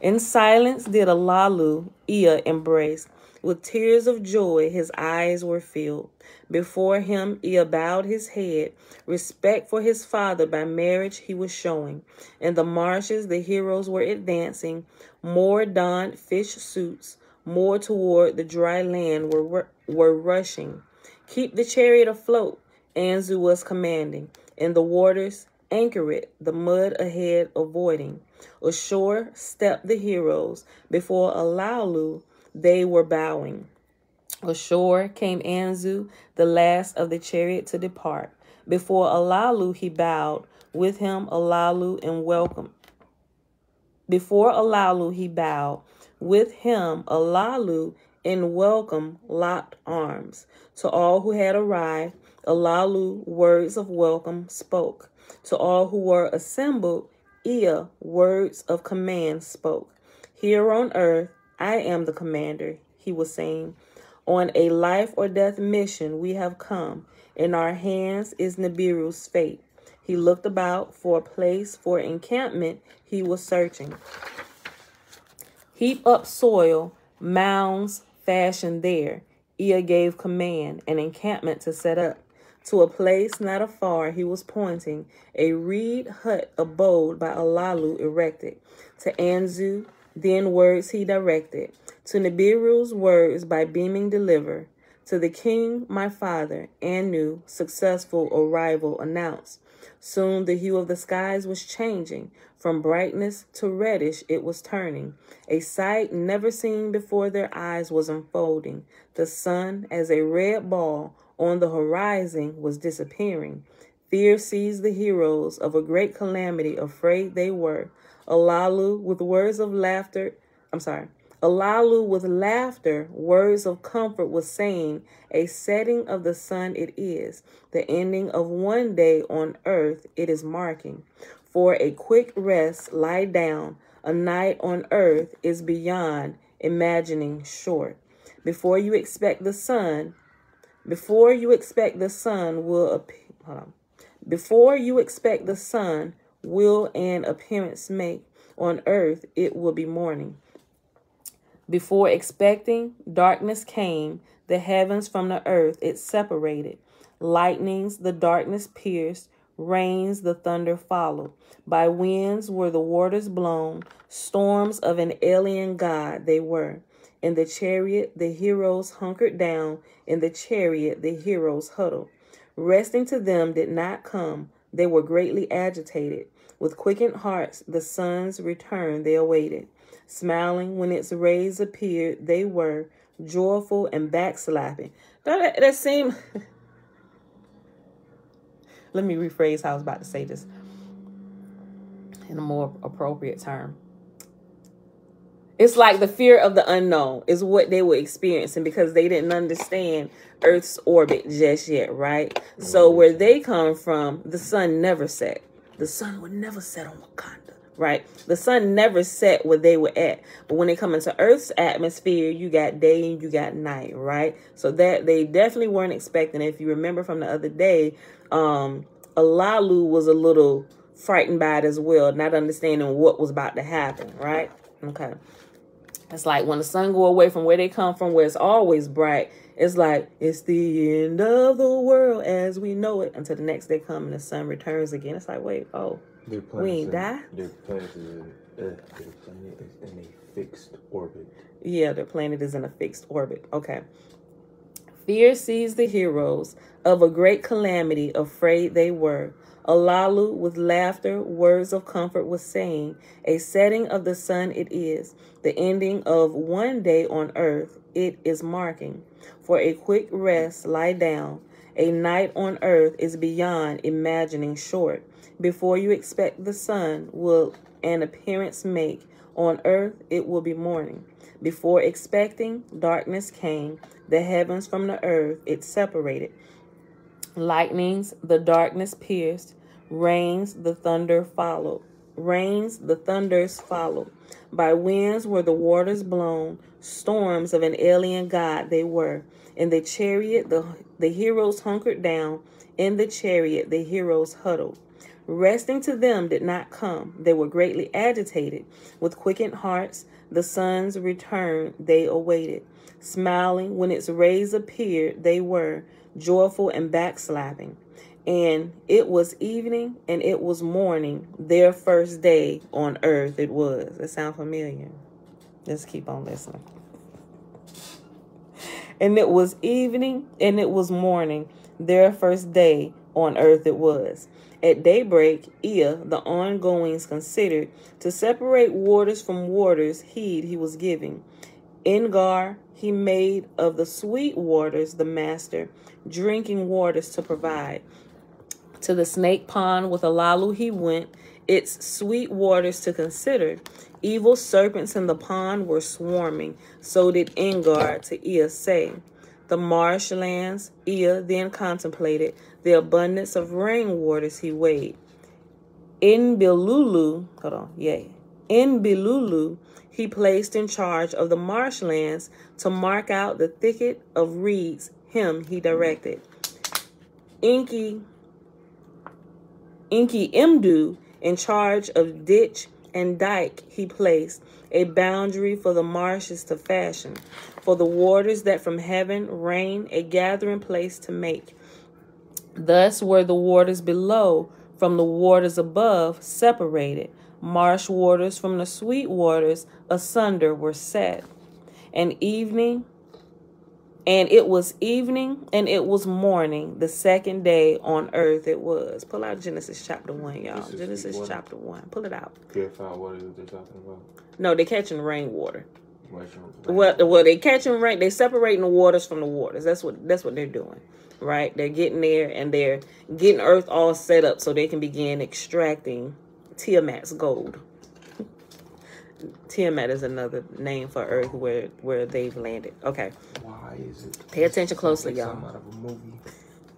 In silence did Alalu Ea embrace. With tears of joy his eyes were filled. Before him Ea bowed his head. Respect for his father by marriage he was showing. In the marshes the heroes were advancing. More donned fish suits. More toward the dry land were rushing. Keep the chariot afloat, Anzu was commanding. In the waters, anchor it, the mud ahead avoiding. Ashore stepped the heroes. Before Alalu, they were bowing. Ashore came Anzu, the last of the chariot to depart. Before Alalu, he bowed. With him, Alalu in welcome. Before Alalu, he bowed. With him, Alalu in welcome locked arms. To all who had arrived, Alalu words of welcome spoke. To all who were assembled, Ea words of command spoke. Here on earth, I am the commander, he was saying. On a life or death mission we have come. In our hands is Nibiru's fate. He looked about for a place for encampment he was searching. Heap up soil, mounds fashioned there. Ea gave command, an encampment to set up. To a place not afar he was pointing. A reed hut abode by Alalu erected. To Anzu, then words he directed. To Nibiru's words by beaming deliver. To the king, my father, Anu, successful arrival announced. Soon the hue of the skies was changing. From brightness to reddish it was turning. A sight never seen before their eyes was unfolding. The sun, as a red ball on the horizon, was disappearing. Fear seized the heroes of a great calamity, afraid they were. Alalu with laughter, words of comfort was saying, a setting of the sun it is, the ending of one day on earth it is marking. For a quick rest, lie down, a night on earth is beyond imagining short. Before you expect the sun will an appearance make, on earth it will be morning. Before expecting, darkness came, the heavens from the earth it separated. Lightnings the darkness pierced, rains the thunder followed. By winds were the waters blown, storms of an alien god they were. In the chariot, the heroes hunkered down. In the chariot, the heroes huddled. Resting to them did not come. They were greatly agitated. With quickened hearts, the sun's return they awaited. Smiling when its rays appeared, they were joyful and backslapping. That seemed... Let me rephrase how I was about to say this in a more appropriate term. It's like the fear of the unknown is what they were experiencing because they didn't understand Earth's orbit just yet, right? So where they come from, the sun never set. The sun would never set on Wakanda, right? The sun never set where they were at. But when they come into Earth's atmosphere, you got day and you got night, right? So that they definitely weren't expecting. If you remember from the other day, Alalu was a little frightened by it as well, not understanding what was about to happen, right? Okay. It's like when the sun go away from where they come from, where it's always bright, it's like it's the end of the world as we know it until the next day comes and the sun returns again. It's like, wait, we ain't die? Their planet is in a fixed orbit. Yeah, their planet is in a fixed orbit. Okay. Fear seized the heroes. Of a great calamity, afraid they were. Alalu, with laughter, words of comfort, was saying, a setting of the sun it is, the ending of one day on earth it is marking. For a quick rest, lie down. A night on earth is beyond imagining short. Before you expect the sun will an appearance make, on earth it will be morning. Before expecting, darkness came, the heavens from the earth it separated. Lightnings, the darkness pierced. Rains, the thunder followed. Rains, the thunders followed. By winds were the waters blown. Storms of an alien god they were. In the chariot, the heroes hunkered down. In the chariot, the heroes huddled. Resting to them did not come. They were greatly agitated. With quickened hearts, the sun's return they awaited. Smiling when its rays appeared, they were joyful and backslapping. And it was evening and it was morning, their first day on earth it was. It sound familiar? Let's keep on listening. And it was evening and it was morning, their first day on earth it was. At daybreak, Ea, the ongoings considered, to separate waters from waters, heed he was giving. Engar he made of the sweet waters the master, drinking waters to provide. To the snake pond with Alalu he went, its sweet waters to consider. Evil serpents in the pond were swarming, so did Engar to Ea say. The marshlands Ea then contemplated, the abundance of rain waters he weighed. In Bilulu he placed in charge of the marshlands to mark out the thicket of reeds, him he directed. Enki Imdu in charge of ditch and dike he placed, a boundary for the marshes to fashion, for the waters that from heaven rain, a gathering place to make. Thus were the waters below from the waters above separated. Marsh waters from the sweet waters asunder were set. And it was evening and it was morning, the second day on earth it was. Pull out Genesis chapter 1, y'all. Genesis chapter 1. Pull it out. Can't find what they're talking about. No, they're catching rainwater. Well, they catching rain. They separating the waters from the waters. That's what they're doing, right? They're getting there and they're getting Earth all set up so they can begin extracting Tiamat's gold. Tiamat is another name for Earth where they've landed. Okay. Why is it? Pay attention closely, y'all. Out of a movie.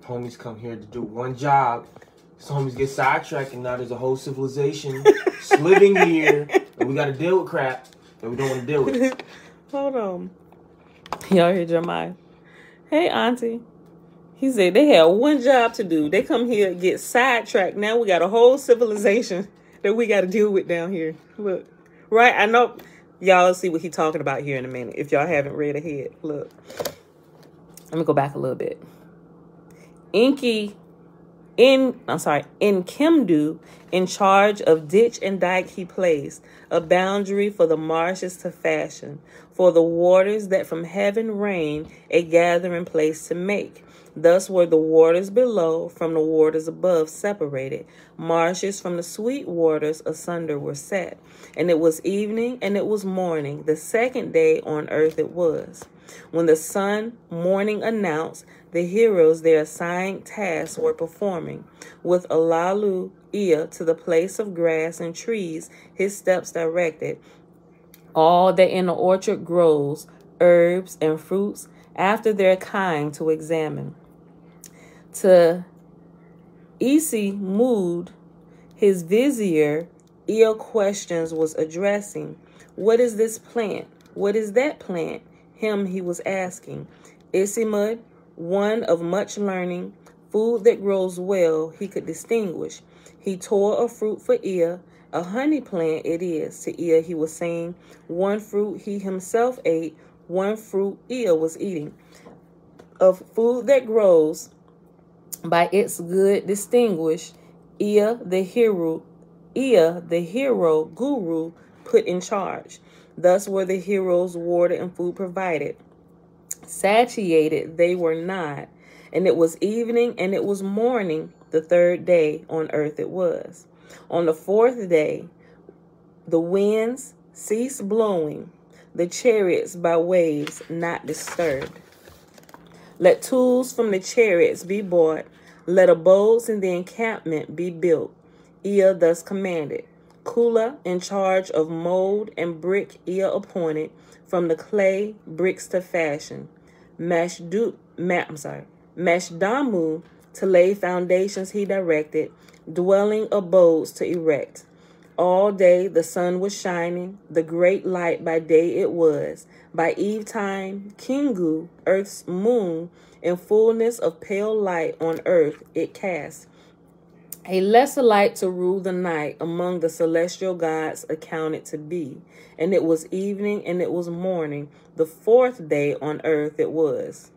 Homies come here to do one job. So homies get sidetracked and now there's a whole civilization living here and we got to deal with crap that we don't want to deal with. Hold on. Y'all hear Jeremiah? Hey, auntie. He said they had one job to do. They come here, get sidetracked. Now we got a whole civilization that we got to deal with down here. Look. Right? I know y'all see what he's talking about here in a minute. If y'all haven't read ahead. Look. Let me go back a little bit. Enki In Kimdu, in charge of ditch and dike, he placed a boundary for the marshes to fashion, for the waters that from heaven rain, a gathering place to make. Thus were the waters below from the waters above separated. Marshes from the sweet waters asunder were set. And it was evening, and it was morning. The second day on earth it was. When the sun morning announced, the heroes their assigned tasks were performing. With Alalu Ea to the place of grass and trees, his steps directed. All that in the orchard grows, herbs and fruits, after their kind to examine. To Isi Mood, his vizier, Ea questions was addressing. What is this plant? What is that plant? Him he was asking. Isimud, one of much learning, food that grows well, he could distinguish. He tore a fruit for Ea, a honey plant it is. To Ea he was saying, one fruit he himself ate, one fruit Ea was eating. Of food that grows, by its good distinguish, Ea the hero guru put in charge. Thus were the heroes water and food provided. Satiated they were not, and it was evening and it was morning, the third day on earth it was. On the fourth day, the winds ceased blowing, the chariots by waves not disturbed. Let tools from the chariots be bought, let abodes in the encampment be built. Ea thus commanded. Kula, in charge of mold and brick, Ea appointed, from the clay bricks to fashion. Mashdamu, to lay foundations he directed, dwelling abodes to erect. All day the sun was shining, the great light by day it was. By eve time, Kingu, earth's moon, in fullness of pale light on earth it cast. A lesser light to rule the night among the celestial gods accounted to be. And it was evening and it was morning, the fourth day on earth it was.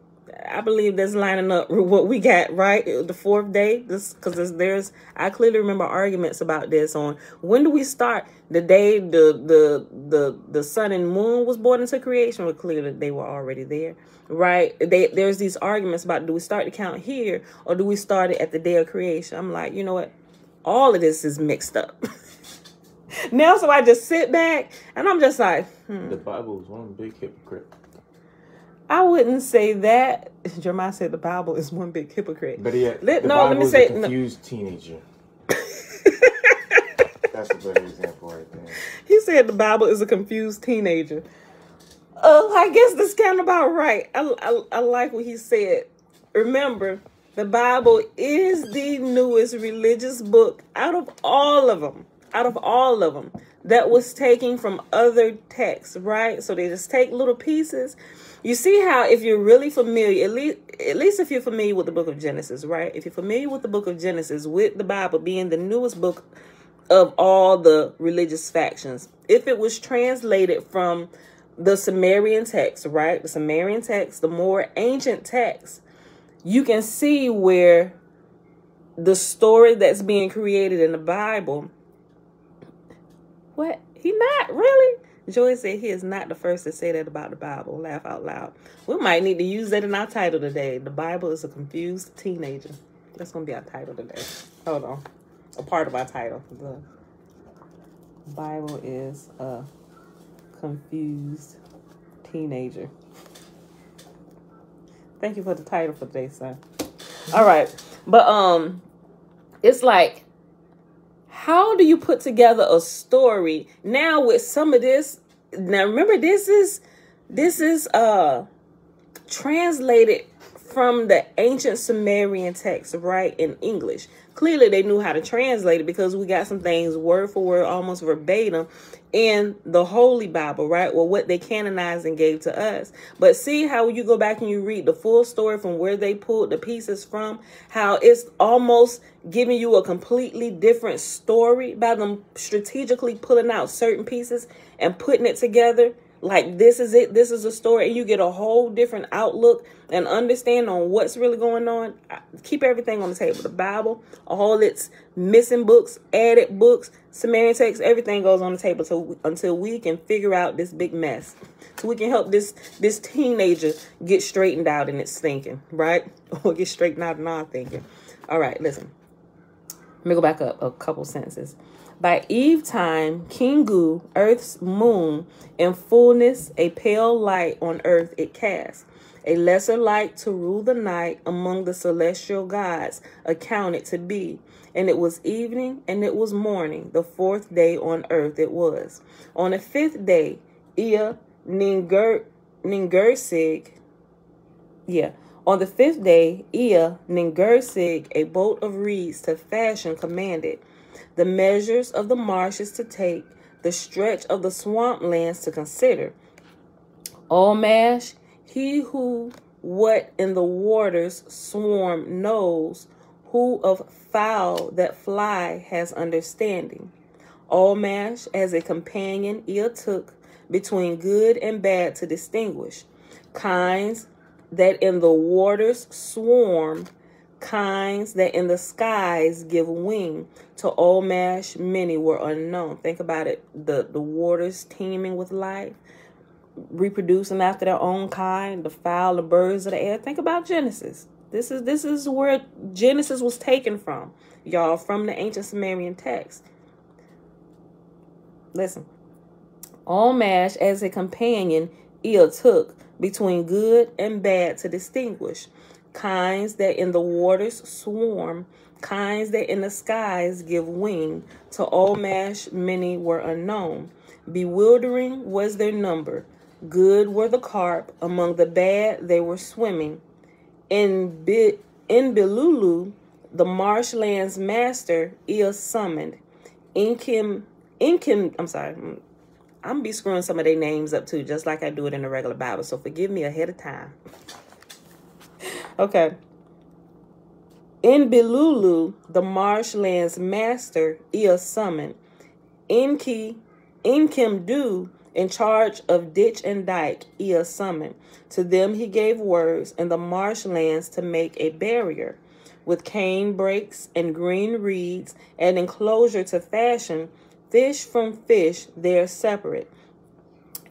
I believe that's lining up with what we got, right? The fourth day, because I clearly remember arguments about this on when do we start the day the sun and moon was born into creation. Well, clearly they were already there, right? There's these arguments about do we start to count here or do we start it at the day of creation? I'm like, you know what? All of this is mixed up. Now, so I just sit back and I'm just like, The Bible is one big hypocrite. I wouldn't say that. Jeremiah said the Bible is one big hypocrite. But yeah, Bible is a confused teenager. That's a better example right there. He said the Bible is a confused teenager. I guess that's kind of about right. I like what he said. Remember, the Bible is the newest religious book out of all of them. That was taken from other texts, right? So they just take little pieces. You see how if you're really familiar, at least if you're familiar with the book of Genesis, right? If you're familiar with the book of Genesis, with the Bible being the newest book of all the religious factions, if it was translated from the Sumerian text, right? The Sumerian text, the more ancient text, you can see where the story that's being created in the Bible. What? He not really? Joy said he is not the first to say that about the Bible. Laugh out loud. We might need to use that in our title today. The Bible is a confused teenager. That's going to be our title today. Hold on. A part of our title. The Bible is a confused teenager. Thank you for the title for today, son. All right. But it's like, how do you put together a story now with some of this? Now remember, this is translated from the ancient Sumerian text, right, in English. Clearly they knew how to translate it because we got some things word for word, almost verbatim in the Holy Bible, right? Well, what they canonized and gave to us. But see how you go back and you read the full story from where they pulled the pieces from, how it's almost giving you a completely different story by them strategically pulling out certain pieces and putting it together. like this is it, this is a story, and you get a whole different outlook and understand on what's really going on. Keep everything on the table. The Bible, all its missing books, added books, Sumerian text, everything goes on the table until we can figure out this big mess. So we can help this teenager get straightened out in its thinking, right? Or get straightened out in our thinking. All right, listen. Let me go back up a couple sentences. By eve time, Kingu, Earth's moon, in fullness, a pale light on earth it cast. A lesser light to rule the night among the celestial gods accounted to be. And it was evening and it was morning. The fourth day on earth it was. On the fifth day, on the fifth day, Ningursig, a bolt of reeds to fashion, commanded the measures of the marshes to take, the stretch of the swamplands to consider. Almash, he who what in the waters swarm knows, who of fowl that fly has understanding. Almash, as a companion, Ea took between good and bad to distinguish. Kinds that in the waters swarm, kinds that in the skies give wing. To Almash, many were unknown. Think about it. The waters teeming with life, reproducing after their own kind, the fowl, the birds of the air. Think about Genesis. This is where Genesis was taken from, y'all, from the ancient Sumerian text. Listen. Almash, as a companion, Ea took between good and bad to distinguish. Kinds that in the waters swarm, kinds that in the skies give wing. To Almash, many were unknown. Bewildering was their number. Good were the carp, among the bad they were swimming. In Belulu, the marshland's master, Ea summoned. Enki, I'm be screwing some of their names up too, just like I do it in the regular Bible. So forgive me ahead of time. Okay. In Belulu, the marshland's master, Ea summoned. Enki, Enkimdu, in charge of ditch and dike, Ea summoned. To them he gave words in the marshlands to make a barrier, with cane brakes and green reeds, an enclosure to fashion. Fish from fish, they're separate.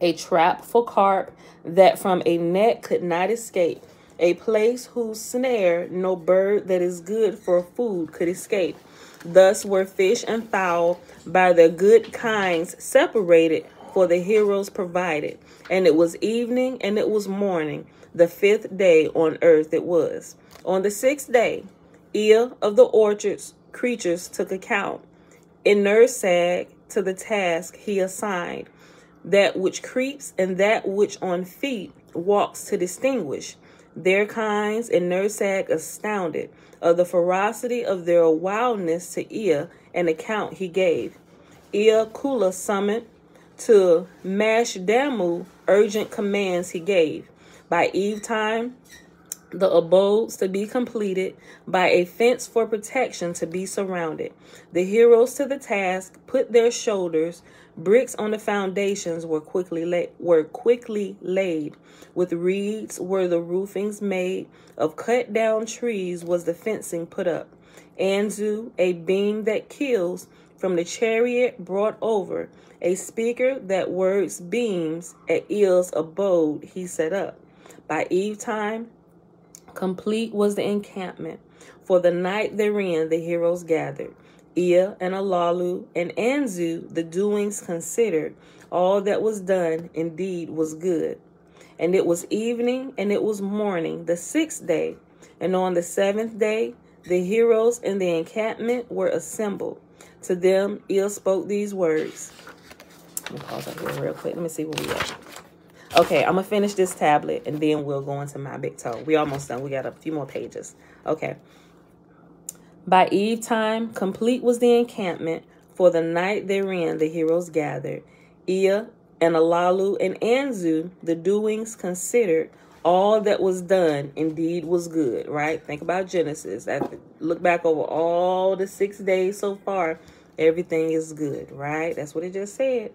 A trap for carp that from a net could not escape. A place whose snare no bird that is good for food could escape. Thus were fish and fowl by their good kinds separated, for the heroes provided. And it was evening and it was morning. The fifth day on earth it was. On the sixth day, Ea of the orchards creatures took account. In Nursag, to the task he assigned, that which creeps and that which on feet walks to distinguish. Their kinds in Nursag astounded of the ferocity of their wildness to Ea, an account he gave. Ea Kula summoned to Mashdamu, urgent commands he gave. By eve time, the abodes to be completed, by a fence for protection to be surrounded. The heroes to the task put their shoulders. Bricks on the foundations were quickly laid. With reeds were the roofings made. Of cut down trees was the fencing put up. Anzu, a beam that kills, from the chariot brought over. A speaker that words beams, at Ea's abode he set up. By eve time, complete was the encampment. For the night therein the heroes gathered. Ea and Alalu and Anzu, the doings considered. All that was done indeed was good. And it was evening and it was morning, the sixth day. And on the seventh day, the heroes in the encampment were assembled. To them, Ea spoke these words. Let me pause up here real quick. Let me see where we at. Okay, I'm going to finish this tablet, and then we'll go into my big toe. We almost done. We got a few more pages. Okay. By eve time, complete was the encampment. For the night therein, the heroes gathered. Ea and Alalu and Anzu, the doings considered. All that was done indeed was good, right? Think about Genesis. Look back over all the 6 days so far. Everything is good, right? That's what it just said.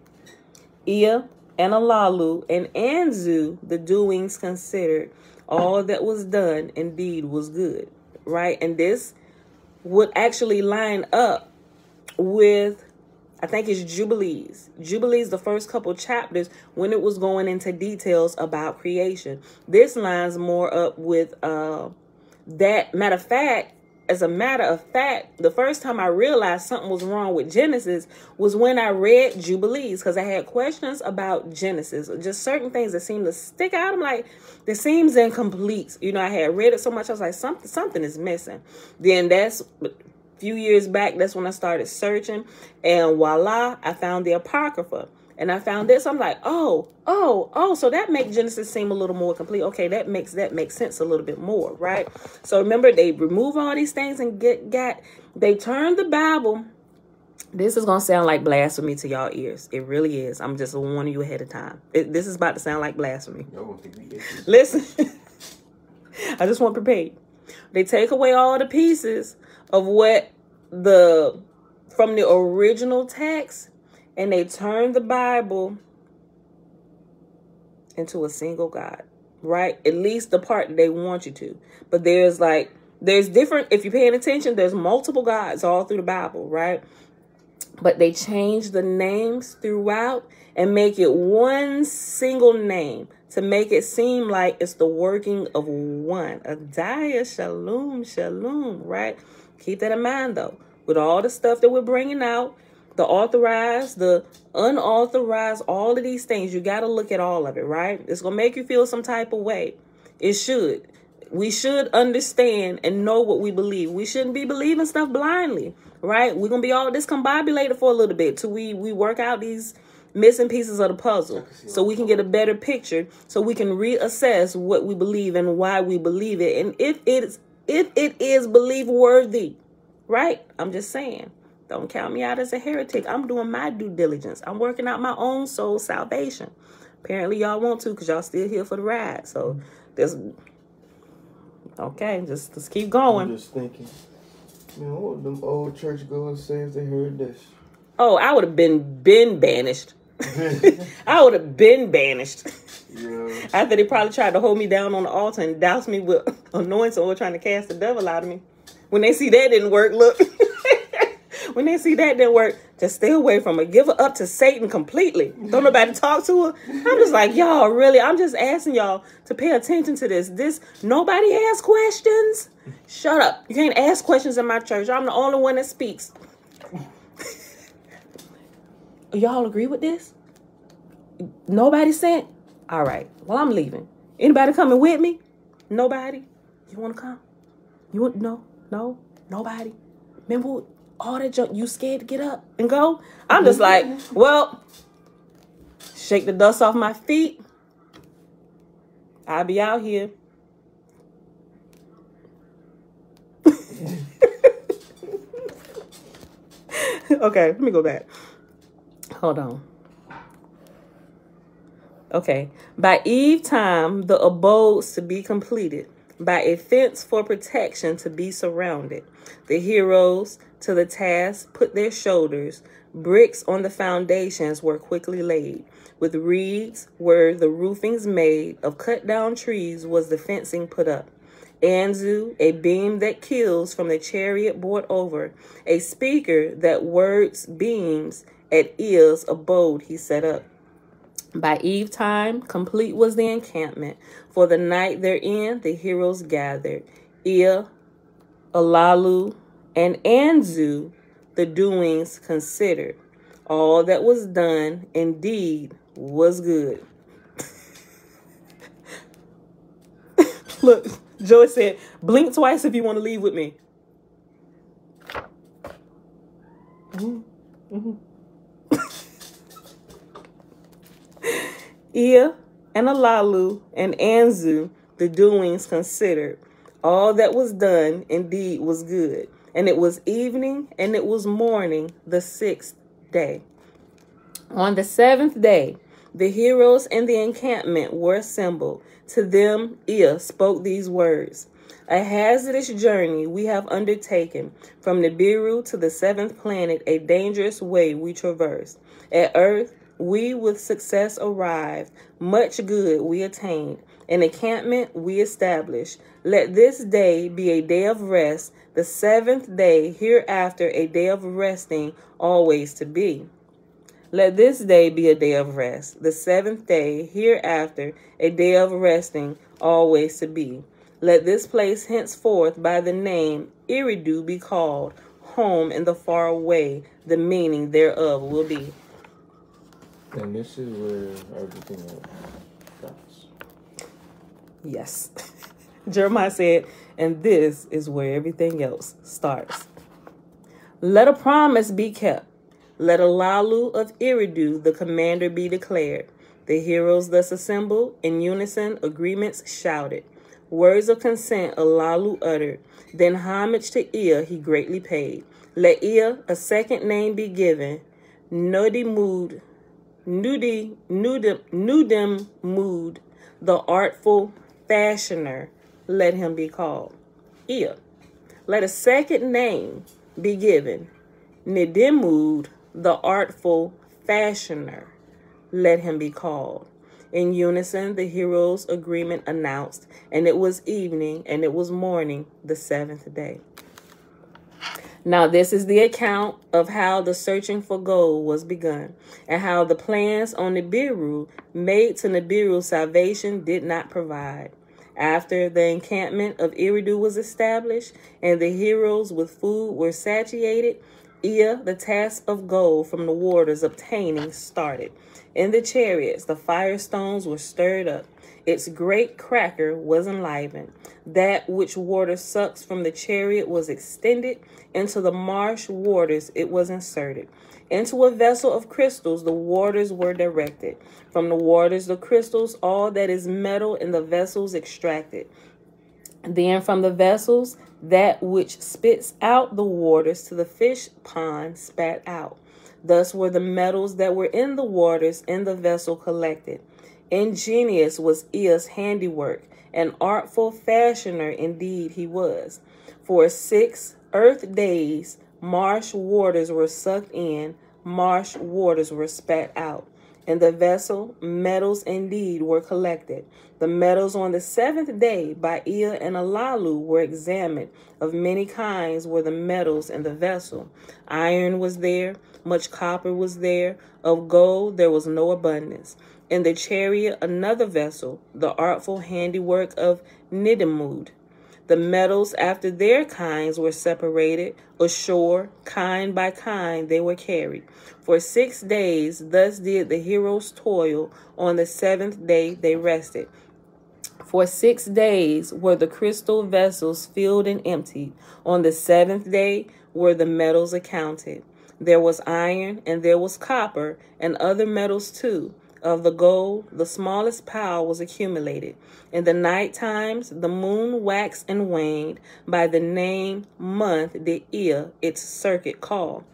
Ea and Alalu, and Anzu, the doings considered. All that was done indeed was good. Right? And this would actually line up with, I think it's Jubilees. Jubilees, the first couple chapters, when it was going into details about creation. This lines more up with that. As a matter of fact, the first time I realized something was wrong with Genesis was when I read Jubilees, because I had questions about Genesis, just certain things that seemed to stick out. I'm like, this seems incomplete. You know, I had read it so much, I was like, something is missing. Then that's a few years back, that's when I started searching, and voila, I found the Apocrypha. And I found this. I'm like, oh, so that makes Genesis seem a little more complete. Okay, that makes sense a little bit more, right? So remember, they remove all these things and they turn the Bible. This is going to sound like blasphemy to y'all ears. It really is. I'm just warning you ahead of time. This is about to sound like blasphemy. Listen, I just want prepared. They take away all the pieces of what from the original text, and they turn the Bible into a single God, right? At least the part that they want you to. But there's different, if you're paying attention, there's multiple gods all through the Bible, right? But they change the names throughout and make it one single name to make it seem like it's the working of one. Adaya, shalom, shalom, right? Keep that in mind, though. With all the stuff that we're bringing out, the authorized, the unauthorized, all of these things, you got to look at all of it, right? It's going to make you feel some type of way. It should. We should understand and know what we believe. We shouldn't be believing stuff blindly, right? We're going to be all discombobulated for a little bit till we work out these missing pieces of the puzzle so we can get a better picture, so we can reassess what we believe and why we believe it. And if it is belief worthy, right? I'm just saying. Don't count me out as a heretic. I'm doing my due diligence. I'm working out my own soul salvation. Apparently, y'all want to, because y'all still here for the ride. So, okay, just keep going. I'm just thinking, what would them old churchgoers say if they heard this? Oh, I would have been banished. I would have been banished. Yeah. After they probably tried to hold me down on the altar and douse me with anointing or trying to cast the devil out of me. When they see that didn't work, look. When they see that didn't work, just stay away from her. Give her up to Satan completely. Don't nobody talk to her. I'm just like, y'all, really? I'm just asking y'all to pay attention to this. Nobody asks questions. Shut up. You can't ask questions in my church. I'm the only one that speaks. Y'all agree with this? Nobody said? All right. Well, I'm leaving. Anybody coming with me? Nobody? You want to come? You want? No? Nobody? Remember all that junk, you scared to get up and go? I'm just like, well, shake the dust off my feet. I'll be out here. Okay, let me go back. Hold on. Okay. By eve time, the abodes to be completed. By a fence for protection to be surrounded. The heroes to the task put their shoulders. Bricks on the foundations were quickly laid. With reeds were the roofings made. Of cut down trees was the fencing put up. Anzu, a beam that kills from the chariot brought over. A speaker that words beams at ears abode he set up. By eve time, complete was the encampment. For the night therein, the heroes gathered. Ea, Alalu, and Anzu, the doings considered. All that was done, indeed, was good. Look, Joy said, blink twice if you want to leave with me. Ea and Alalu and Anzu, the doings considered. All that was done indeed was good. And it was evening and it was morning, the 6th day. On the 7th day, the heroes in the encampment were assembled. To them, Ea spoke these words. A hazardous journey we have undertaken. From Nibiru to the 7th planet, a dangerous way we traverse. At Earth, we with success arrived. Much good we attained. An encampment we established. Let this day be a day of rest, the seventh day hereafter a day of resting always to be. Let this day be a day of rest, the seventh day hereafter a day of resting always to be. Let this place henceforth by the name Eridu be called, home in the far away, the meaning thereof will be. And this is where everything else starts. Yes. Jeremiah said, and this is where everything else starts. Let a promise be kept. Let a lalu of Eridu, the commander, be declared. The heroes thus assembled, in unison, agreements shouted. Words of consent a lalu uttered. Then homage to Ea he greatly paid. Let Ea a second name be given. Nudimud, the artful fashioner, let him be called. Ea. Let a second name be given. Nidimud, the artful fashioner, let him be called. In unison, the heroes' agreement announced, and it was evening, and it was morning, the seventh day. Now, this is the account of how the searching for gold was begun, and how the plans on Nibiru made to Nibiru's salvation did not provide. After the encampment of Eridu was established, and the heroes with food were satiated, Ea, the task of gold from the waters obtaining, started. In the chariots, the firestones were stirred up. Its great cracker was enlivened. That which water sucks from the chariot was extended. Into the marsh waters it was inserted. Into a vessel of crystals the waters were directed. From the waters, the crystals, all that is metal in the vessels extracted. Then from the vessels, that which spits out the waters to the fish pond spat out. Thus were the metals that were in the waters in the vessel collected. Ingenious was Ea's handiwork, an artful fashioner indeed he was. For 6 earth days marsh waters were sucked in, marsh waters were spat out. In the vessel, metals indeed were collected. The metals on the 7th day by Ea and Alalu were examined. Of many kinds were the metals in the vessel. Iron was there, much copper was there. Of gold there was no abundance. In the chariot another vessel, the artful handiwork of Nidimud. The metals after their kinds were separated. Ashore, kind by kind, they were carried. For 6 days thus did the heroes toil. On the 7th day they rested. For 6 days were the crystal vessels filled and emptied. On the 7th day were the metals accounted. There was iron, and there was copper, and other metals too. Of the gold, the smallest pile was accumulated. In the night times, the moon waxed and waned. By the name month did Ea its circuit call.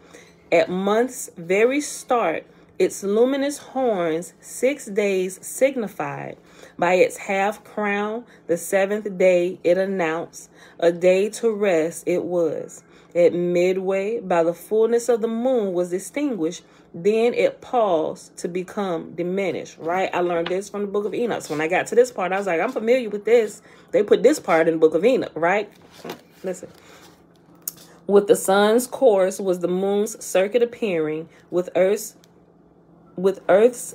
At month's very start, its luminous horns 6 days signified. By its half crown, the 7th day it announced. A day to rest it was. At midway, by the fullness of the moon was distinguished. Then it paused to become diminished, right? I learned this from the book of Enoch. So when I got to this part, I was like, I'm familiar with this. They put this part in the book of Enoch, right? Listen. With the sun's course was the moon's circuit appearing. With Earth's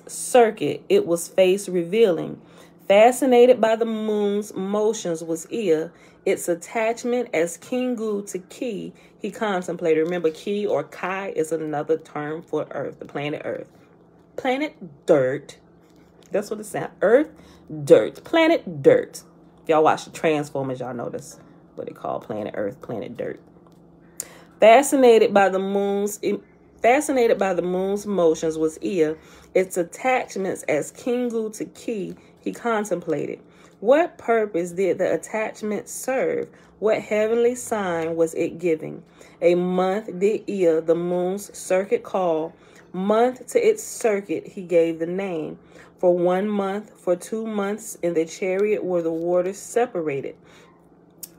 circuit, it was face revealing. Fascinated by the moon's motions was Ea. Its attachment as Kingu to Ki, he contemplated. Remember, Ki or Kai is another term for Earth, the planet Earth. Planet Dirt. That's what it sounds. Earth, Dirt. Planet Dirt. If y'all watch the Transformers, y'all know this. What they call planet Earth, planet Dirt. Fascinated by the moon's motions was Ea. Its attachments as Kingu to Ki, he contemplated. What purpose did the attachment serve? What heavenly sign was it giving? A month did Ea the moon's circuit call. Month to its circuit he gave the name. For 1 month, for 2 months in the chariot were the waters separated.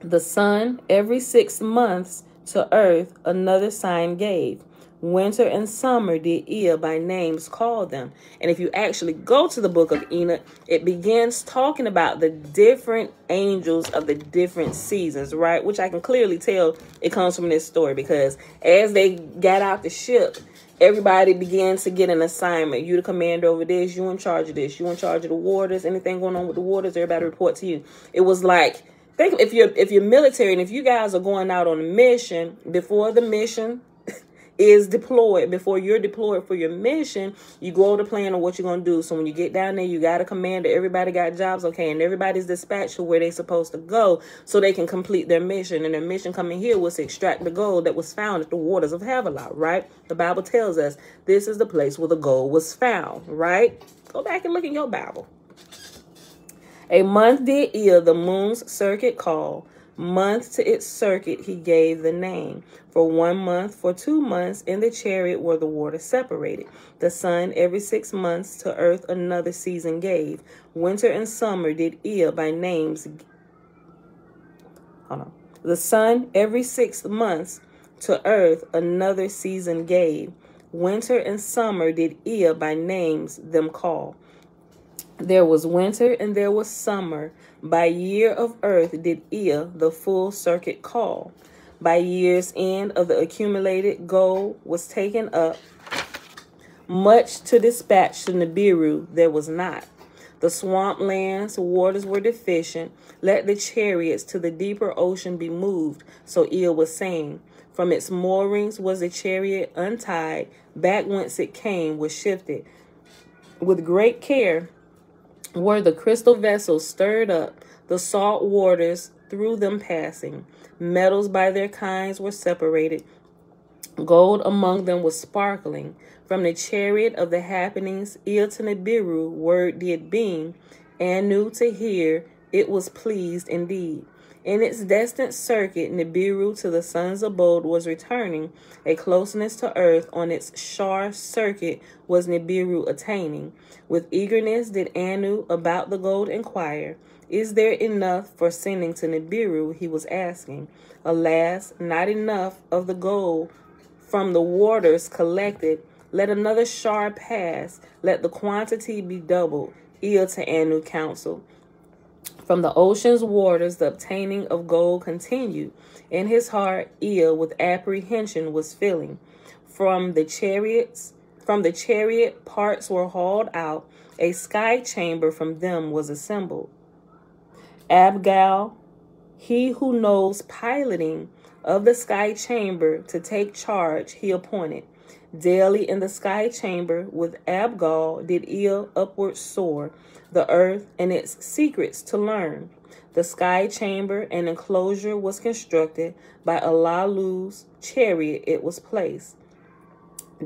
The sun every 6 months to earth another sign gave. Winter and summer did Ea by names call them. And if you actually go to the book of Enoch, it begins talking about the different angels of the different seasons, right? Which I can clearly tell it comes from this story, because as they got out the ship, everybody began to get an assignment. You the commander over this, you in charge of this, you in charge of the waters, anything going on with the waters, everybody report to you. It was like, think if you're military and if you guys are going out on a mission, before the mission is deployed, before you're deployed for your mission, you go over the plan of what you're going to do. So when you get down there, you got a commander, everybody got jobs, okay, and everybody's dispatched to where they're supposed to go so they can complete their mission. And their mission coming here was to extract the gold that was found at the waters of Havilah, right? The Bible tells us this is the place where the gold was found, right? Go back and look in your Bible. A month did Ea the moon's circuit call. Month to its circuit he gave the name. For 1 month, for 2 months, in the chariot were the waters separated. The sun every 6 months to earth another season gave. Winter and summer did Ea by names. The sun every 6 months to earth another season gave. Winter and summer did Ea by names them call. There was winter and there was summer. By year of earth did Ea the full circuit call. By year's end of the accumulated gold was taken up. Much to dispatch to Nibiru there was not. The swamp lands, waters were deficient. Let the chariots to the deeper ocean be moved. So Ea was saying, from its moorings was the chariot untied. Back whence it came was shifted. With great care were the crystal vessels stirred up, the salt waters through them passing. Metals by their kinds were separated. Gold among them was sparkling. From the chariot of the happenings, Ea to Nibiru word did beam. Anu to hear, it was pleased indeed. In its destined circuit, Nibiru to the sun's abode was returning. A closeness to earth on its Shar circuit was Nibiru attaining. With eagerness did Anu about the gold inquire. Is there enough for sending to Nibiru, he was asking. Alas, not enough of the gold from the waters collected. Let another Shar pass. Let the quantity be doubled. Ea to Anu counsel. From the ocean's waters, the obtaining of gold continued. In his heart, Ea with apprehension was filling. From the chariot, parts were hauled out. A sky chamber from them was assembled. Abgal, he who knows piloting of the sky chamber to take charge, he appointed. Daily in the sky chamber with Abgal did Ea upward soar, the earth and its secrets to learn. The sky chamber and enclosure was constructed. By Alalu's chariot it was placed.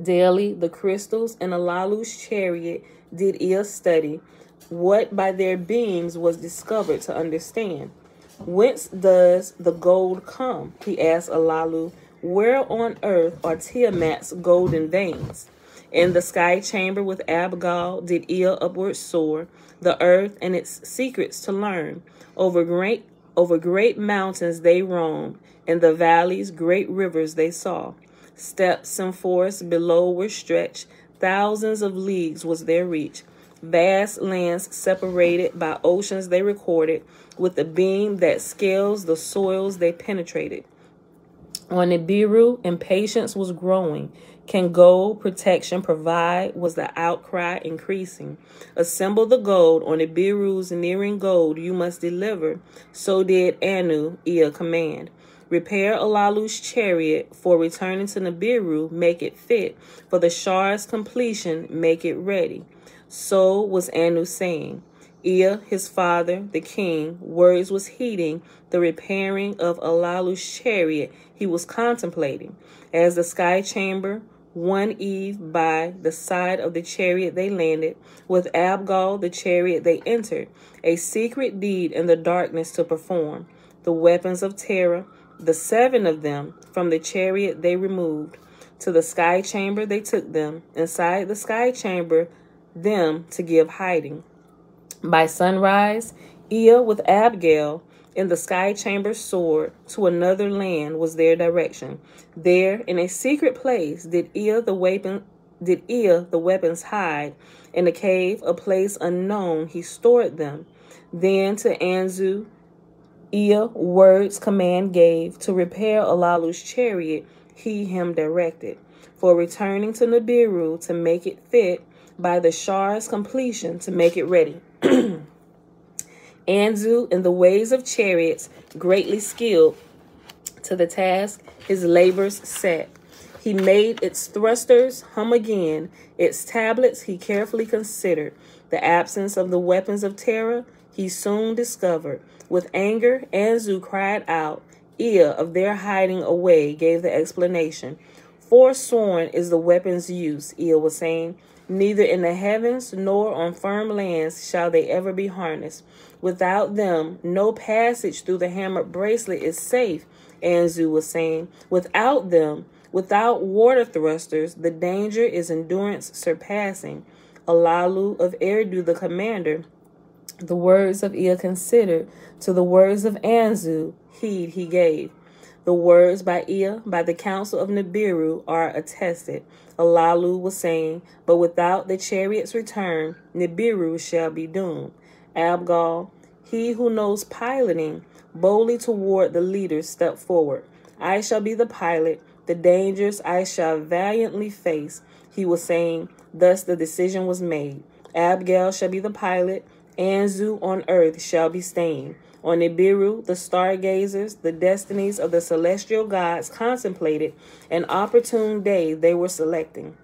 Daily the crystals in Alalu's chariot did Ea study. What by their beams was discovered to understand. Whence does the gold come? He asked Alalu. Where on earth are Tiamat's golden veins? In the sky chamber with Abgal did Ea upward soar, the earth and its secrets to learn. Over great mountains they roamed, in the valleys great rivers they saw. Steppes and forests below were stretched, thousands of leagues was their reach. Vast lands separated by oceans they recorded, with the beam that scales the soils they penetrated. On Nibiru, impatience was growing. Can gold protection provide? Was the outcry increasing? Assemble the gold. On Nibiru's nearing gold you must deliver. So did Anu, Ea command. Repair Alalu's chariot for returning to Nibiru, make it fit. For the Shar's completion, make it ready. So was Anu saying. Ea, his father, the king, words was heeding the repairing of Alalu's chariot he was contemplating. As the sky chamber, one eve by the side of the chariot they landed. With Abgal the chariot they entered, a secret deed in the darkness to perform. The weapons of terror, the 7 of them, from the chariot they removed. To the sky chamber they took them, inside the sky chamber them to give hiding. By sunrise, Ea with Abgal in the sky chamber soared. To another land was their direction. There, in a secret place, did Ea the weapons hide. In a cave, a place unknown, he stored them. Then to Anzu, Ea words command gave. To repair Alalu's chariot, he him directed. For returning to Nibiru to make it fit, by the Shar's completion to make it ready. Anzu, in the ways of chariots, greatly skilled, to the task his labors set. He made its thrusters hum again, its tablets he carefully considered. The absence of the weapons of terror he soon discovered. With anger, Anzu cried out. Ea, of their hiding away, gave the explanation. Forsworn is the weapon's use, Ea was saying. Neither in the heavens nor on firm lands shall they ever be harnessed. Without them, no passage through the hammered bracelet is safe, Anzu was saying. Without them, without water thrusters, the danger is endurance surpassing. Alalu of Eridu, the commander, the words of Ea considered. To the words of Anzu, heed he gave. The words by Ea, by the council of Nibiru, are attested. Alalu was saying, but without the chariot's return, Nibiru shall be doomed. Abgal, he who knows piloting, boldly toward the leaders stepped forward. I shall be the pilot, the dangers I shall valiantly face. He was saying, thus the decision was made. Abgal shall be the pilot, Anzu on earth shall be staying. On Nibiru, the stargazers, the destinies of the celestial gods contemplated an opportune day they were selecting.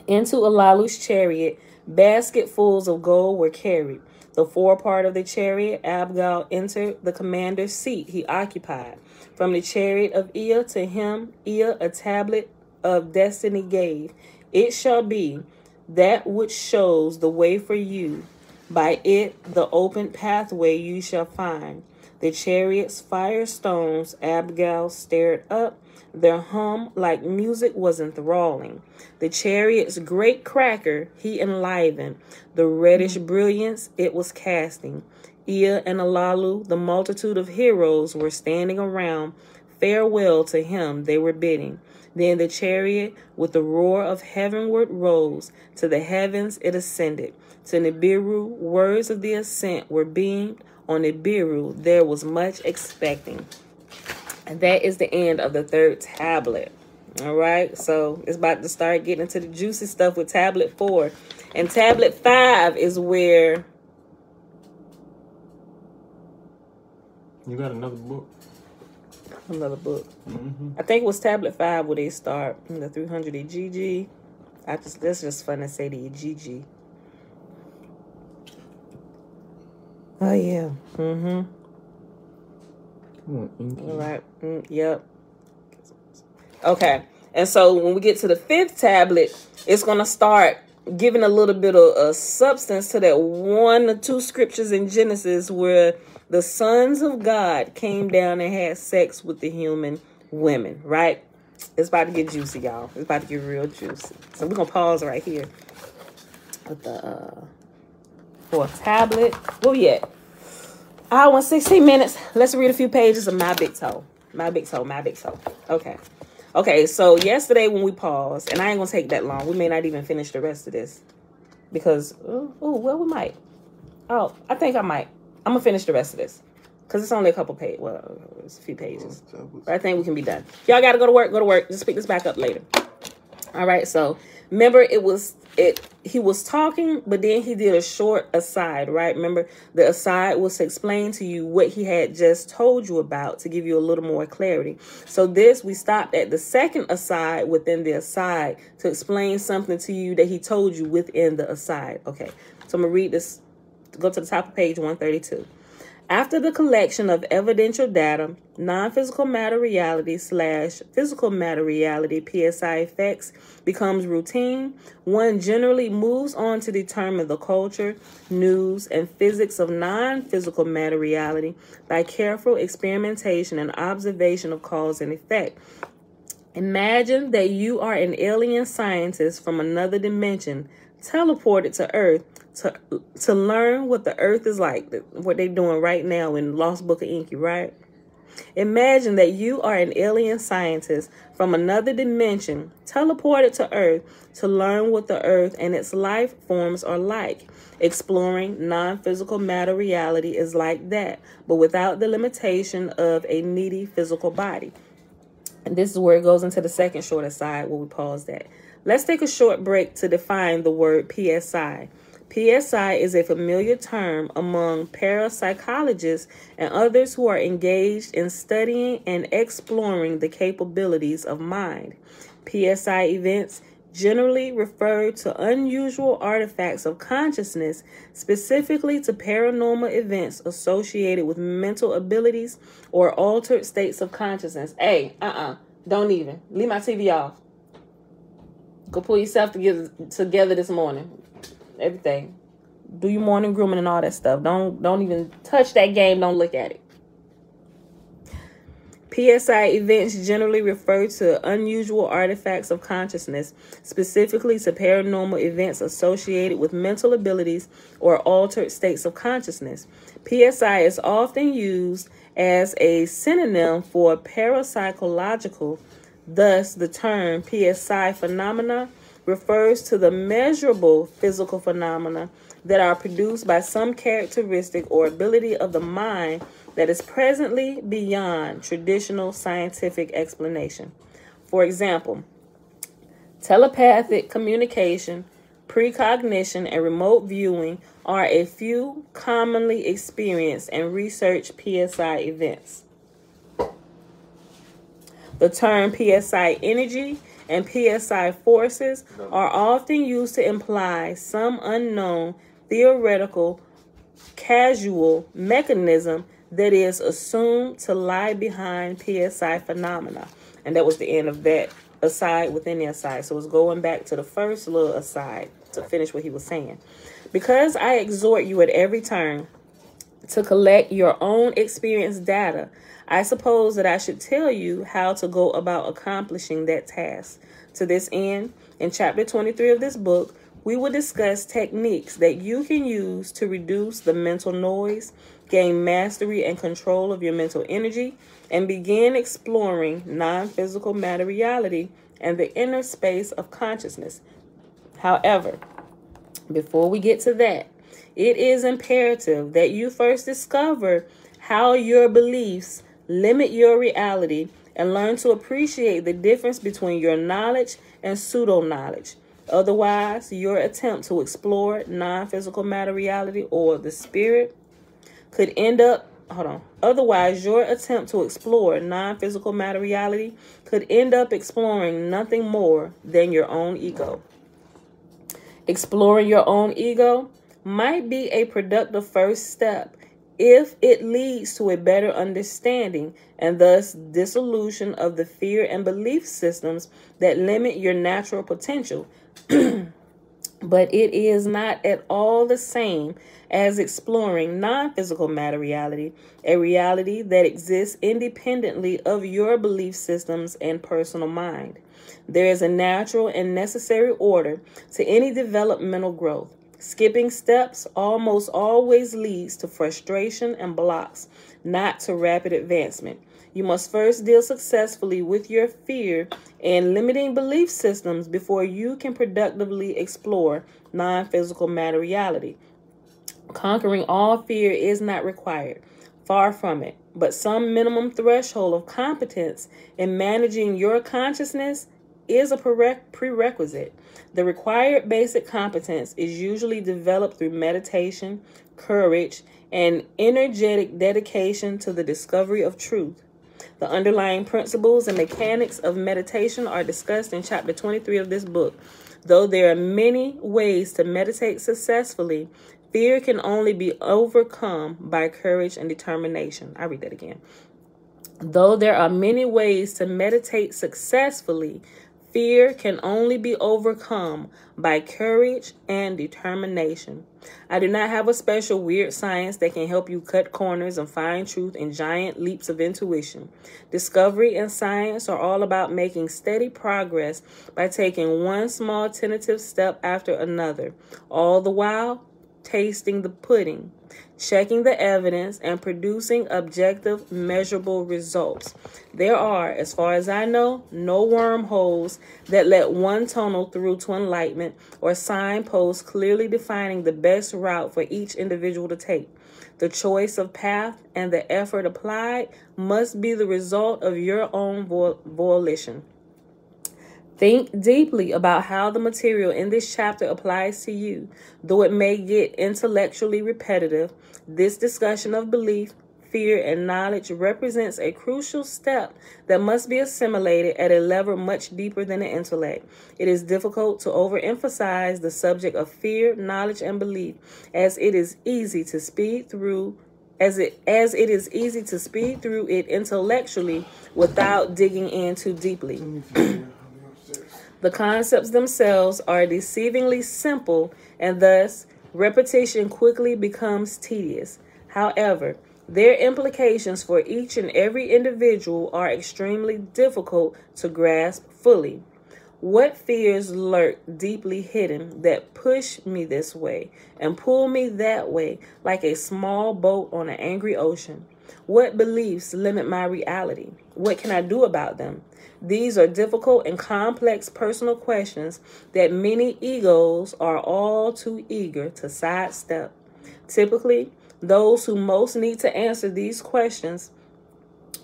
Into Alalu's chariot, basketfuls of gold were carried. The forepart of the chariot, Abgal entered the commander's seat he occupied. From the chariot of Ea to him, Ea a tablet of destiny gave. It shall be that which shows the way for you. By it, the open pathway you shall find. The chariot's firestones, Abgal stared up. Their hum like music was enthralling. The chariot's great cracker he enlivened. The reddish brilliance it was casting. Ea and Alalu, the multitude of heroes, were standing around. Farewell to him they were bidding. Then the chariot, with the roar of heavenward, rose. To the heavens it ascended. To Nibiru, words of the ascent were beamed. On Nibiru, there was much expecting. And that is the end of the third tablet. All right, so it's about to start getting into the juicy stuff with tablet 4. And tablet 5 is where... You got another book? Another book. Mm-hmm. I think it was tablet 5 where they start in the 300 GG. That's just fun to say to you, GG. Oh, yeah. Mm-hmm. Come on, Enki. All right. Yep. Okay. And so when we get to the 5th tablet, it's going to start giving a little bit of substance to that 1 or 2 scriptures in Genesis where the sons of God came down and had sex with the human women, right? It's about to get juicy, y'all. It's about to get real juicy. So we're going to pause right here with the... for a tablet. Where we at? Hour and 16 minutes. Let's read a few pages of My Big Toe. My Big Toe, My Big Toe. Okay. Okay, so yesterday when we paused, and I ain't going to take that long. We may not even finish the rest of this. Because, well, we might. Oh, I think I might. I'm going to finish the rest of this. Because it's only a couple pages. Well, it's a few pages. But I think we can be done. Y'all got to go to work. Go to work. Just pick this back up later. All right, so remember he was talking, but then he did a short aside, right? Remember, the aside was to explain to you what he had just told you about to give you a little more clarity. So we stopped at the second aside within the aside to explain something to you that he told you within the aside. Okay, so I'm going to read this. Go to the top of page 132. After the collection of evidential data, non-physical matter reality / physical matter reality PSI effects becomes routine, one generally moves on to determine the culture, news, and physics of non-physical matter reality by careful experimentation and observation of cause and effect. Imagine that you are an alien scientist from another dimension, teleported to Earth to learn what the Earth is like, what they're doing right now in Lost Book of Enki, right? Imagine that you are an alien scientist from another dimension, teleported to Earth to learn what the Earth and its life forms are like. Exploring non-physical matter reality is like that, but without the limitation of a needy physical body. And this is where it goes into the second short aside where we paused at. Let's take a short break to define the word PSI. PSI is a familiar term among parapsychologists and others who are engaged in studying and exploring the capabilities of mind. PSI events generally refer to unusual artifacts of consciousness, specifically to paranormal events associated with mental abilities or altered states of consciousness. Hey, don't even. Leave my TV off. Go pull yourself together this morning. Everything. Do your morning grooming and all that stuff. Don't even touch that game. Don't look at it. PSI events generally refer to unusual artifacts of consciousness, specifically to paranormal events associated with mental abilities or altered states of consciousness. PSI is often used as a synonym for parapsychological. Thus, the term PSI phenomena refers to the measurable physical phenomena that are produced by some characteristic or ability of the mind that is presently beyond traditional scientific explanation. For example, telepathic communication, precognition, and remote viewing are a few commonly experienced and researched PSI events. The term PSI energy and PSI forces are often used to imply some unknown, theoretical, causal mechanism that is assumed to lie behind PSI phenomena. And that was the end of that aside within the aside. So it's going back to the first little aside to finish what he was saying. Because I exhort you at every turn to collect your own experience data, I suppose that I should tell you how to go about accomplishing that task. To this end, in chapter 23 of this book, we will discuss techniques that you can use to reduce the mental noise, gain mastery and control of your mental energy, and begin exploring non-physical matter reality and the inner space of consciousness. However, before we get to that, it is imperative that you first discover how your beliefs limit your reality and learn to appreciate the difference between your knowledge and pseudo-knowledge. Otherwise, your attempt to explore non-physical matter reality or the spirit could end up, Otherwise, your attempt to explore non-physical matter reality could end up exploring nothing more than your own ego. Exploring your own ego might be a productive first step if it leads to a better understanding and thus dissolution of the fear and belief systems that limit your natural potential. But it is not at all the same as exploring non-physical matter reality, a reality that exists independently of your belief systems and personal mind. There is a natural and necessary order to any developmental growth. Skipping steps almost always leads to frustration and blocks, not to rapid advancement. You must first deal successfully with your fear and limiting belief systems before you can productively explore non-physical matter reality. Conquering all fear is not required. Far from it. But some minimum threshold of competence in managing your consciousness is a prerequisite. The required basic competence is usually developed through meditation, courage, and energetic dedication to the discovery of truth. The underlying principles and mechanics of meditation are discussed in chapter 23 of this book. Though there are many ways to meditate successfully, fear can only be overcome by courage and determination. I read that again. Though there are many ways to meditate successfully, fear can only be overcome by courage and determination. I do not have a special weird science that can help you cut corners and find truth in giant leaps of intuition. Discovery and science are all about making steady progress by taking one small tentative step after another, all the while tasting the pudding, checking the evidence, and producing objective, measurable results. There are, as far as I know, no wormholes that let one tunnel through to enlightenment or signposts clearly defining the best route for each individual to take. The choice of path and the effort applied must be the result of your own volition. Think deeply about how the material in this chapter applies to you. Though it may get intellectually repetitive, this discussion of belief, fear, and knowledge represents a crucial step that must be assimilated at a level much deeper than the intellect. It is difficult to overemphasize the subject of fear, knowledge, and belief, as it is easy to speed through it intellectually without digging in too deeply. The concepts themselves are deceivingly simple, and thus repetition quickly becomes tedious. However, their implications for each and every individual are extremely difficult to grasp fully. What fears lurk deeply hidden that push me this way and pull me that way like a small boat on an angry ocean? What beliefs limit my reality? What can I do about them? These are difficult and complex personal questions that many egos are all too eager to sidestep. Typically, those who most need to answer these questions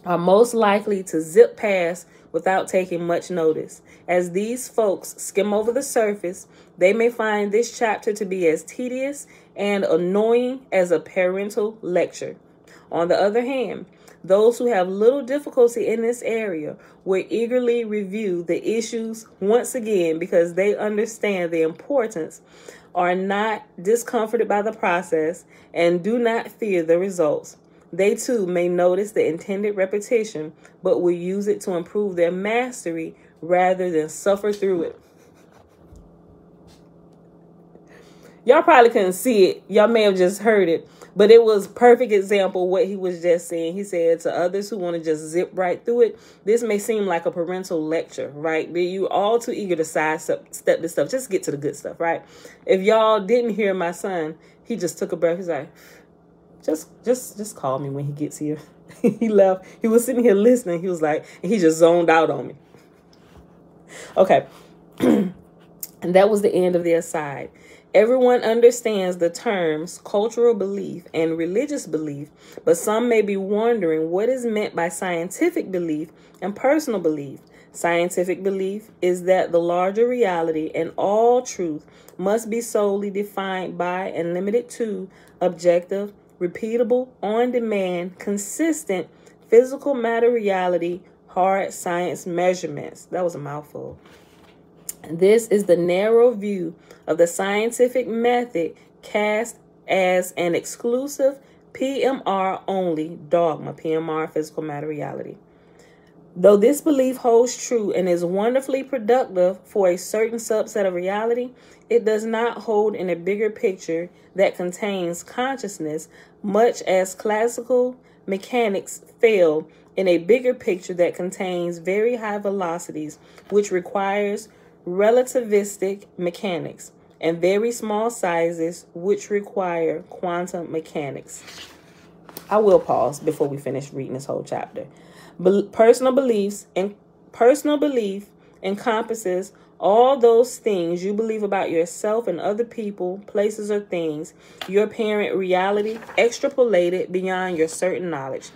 are most likely to zip past without taking much notice. As these folks skim over the surface, they may find this chapter to be as tedious and annoying as a parental lecture. On the other hand, those who have little difficulty in this area will eagerly review the issues once again because they understand the importance, are not discomforted by the process, and do not fear the results. They too may notice the intended repetition, but will use it to improve their mastery rather than suffer through it. Y'all probably couldn't see it. Y'all may have just heard it. But it was perfect example of what he was just saying. He said to others who want to just zip right through it, this may seem like a parental lecture, right? But you all too eager to sidestep this stuff. Just get to the good stuff, right? If y'all didn't hear my son, he just took a breath. He's like, just call me when he gets here. He left. He was sitting here listening. He was like, and he just zoned out on me. Okay. And that was the end of the aside. Everyone understands the terms cultural belief and religious belief, but some may be wondering what is meant by scientific belief and personal belief. Scientific belief is that the larger reality and all truth must be solely defined by and limited to objective, repeatable, on-demand, consistent physical matter reality, hard science measurements. That was a mouthful. This is the narrow view of the scientific method cast as an exclusive PMR only dogma, PMR, physical matter reality. Though this belief holds true and is wonderfully productive for a certain subset of reality, it does not hold in a bigger picture that contains consciousness, much as classical mechanics fail in a bigger picture that contains very high velocities, which requires relativistic mechanics, and very small sizes, which require quantum mechanics. I will pause before we finish reading this whole chapter. Personal belief encompasses all those things you believe about yourself and other people, places, or things, your apparent reality extrapolated beyond your certain knowledge.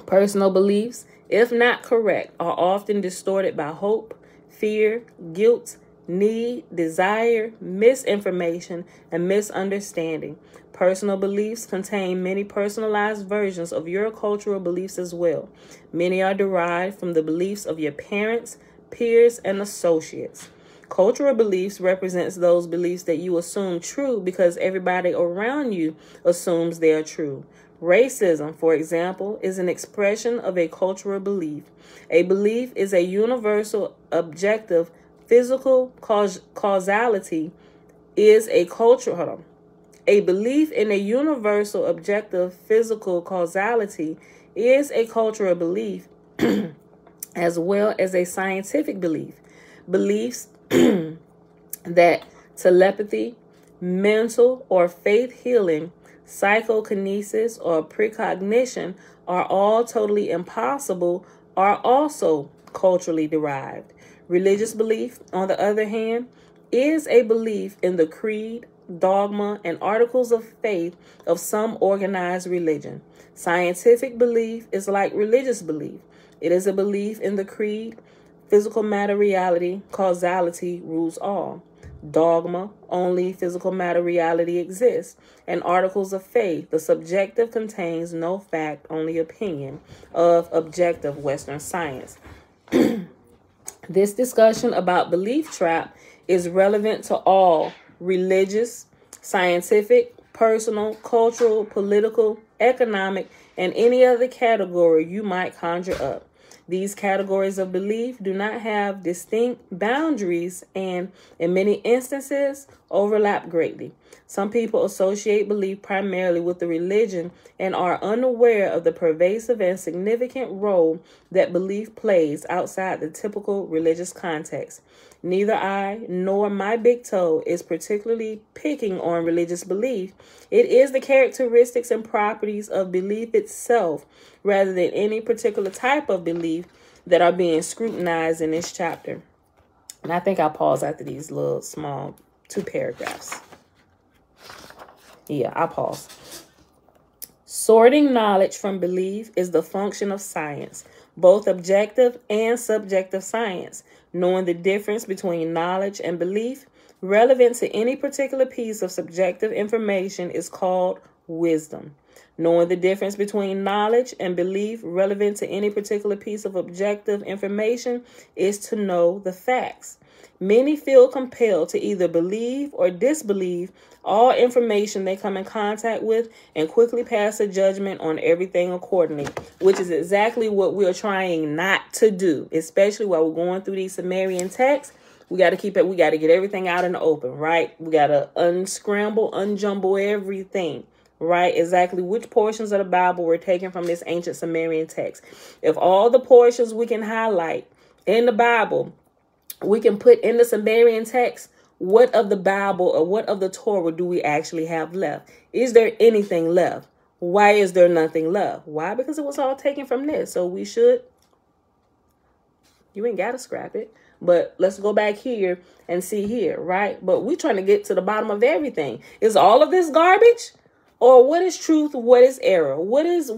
Personal beliefs, if not correct, are often distorted by hope, fear, guilt, need, desire, misinformation, and misunderstanding. Personal beliefs contain many personalized versions of your cultural beliefs as well. Many are derived from the beliefs of your parents, peers, and associates. Cultural beliefs represents those beliefs that you assume true because everybody around you assumes they are true. Racism, for example, is an expression of a cultural belief. A belief is a universal, objective, physical causality is a cultural. Hold on. A belief in a universal, objective, physical causality is a cultural belief as well as a scientific belief. Beliefs that telepathy, mental or faith healing, psychokinesis, or precognition are all totally impossible are also culturally derived. Religious belief, on the other hand, is a belief in the creed, dogma, and articles of faith of some organized religion. Scientific belief is like religious belief. It is a belief in the creed, physical matter reality, causality rules all. Dogma, only physical matter reality exists. And articles of faith, the subjective contains no fact, only opinion of objective Western science. This discussion about belief trap is relevant to all religious, scientific, personal, cultural, political, economic, and any other category you might conjure up. These categories of belief do not have distinct boundaries and, in many instances, overlap greatly. Some people associate belief primarily with the religion and are unaware of the pervasive and significant role that belief plays outside the typical religious context. Neither I nor my big toe is particularly picking on religious belief. It is the characteristics and properties of belief itself, rather than any particular type of belief, that are being scrutinized in this chapter. And I think I'll pause after these little small 2 paragraphs. Yeah, I'll pause. Sorting knowledge from belief is the function of science, both objective and subjective science. Knowing the difference between knowledge and belief relevant to any particular piece of subjective information is called wisdom. Knowing the difference between knowledge and belief relevant to any particular piece of objective information is to know the facts. Many feel compelled to either believe or disbelieve all information they come in contact with and quickly pass a judgment on everything accordingly, which is exactly what we're trying not to do, especially while we're going through these Sumerian texts. We got to keep it. We got to get everything out in the open, right? We got to unscramble, unjumble everything, right? Exactly which portions of the Bible were taken from this ancient Sumerian text. If all the portions we can highlight in the Bible, we can put in the Sumerian text, what of the Bible or what of the Torah do we actually have left? Is there anything left? Why is there nothing left? Why? Because it was all taken from this. So we should, you ain't got to scrap it. But let's go back here and see here, right? But we're trying to get to the bottom of everything. Is all of this garbage? Or what is truth? What is error? What is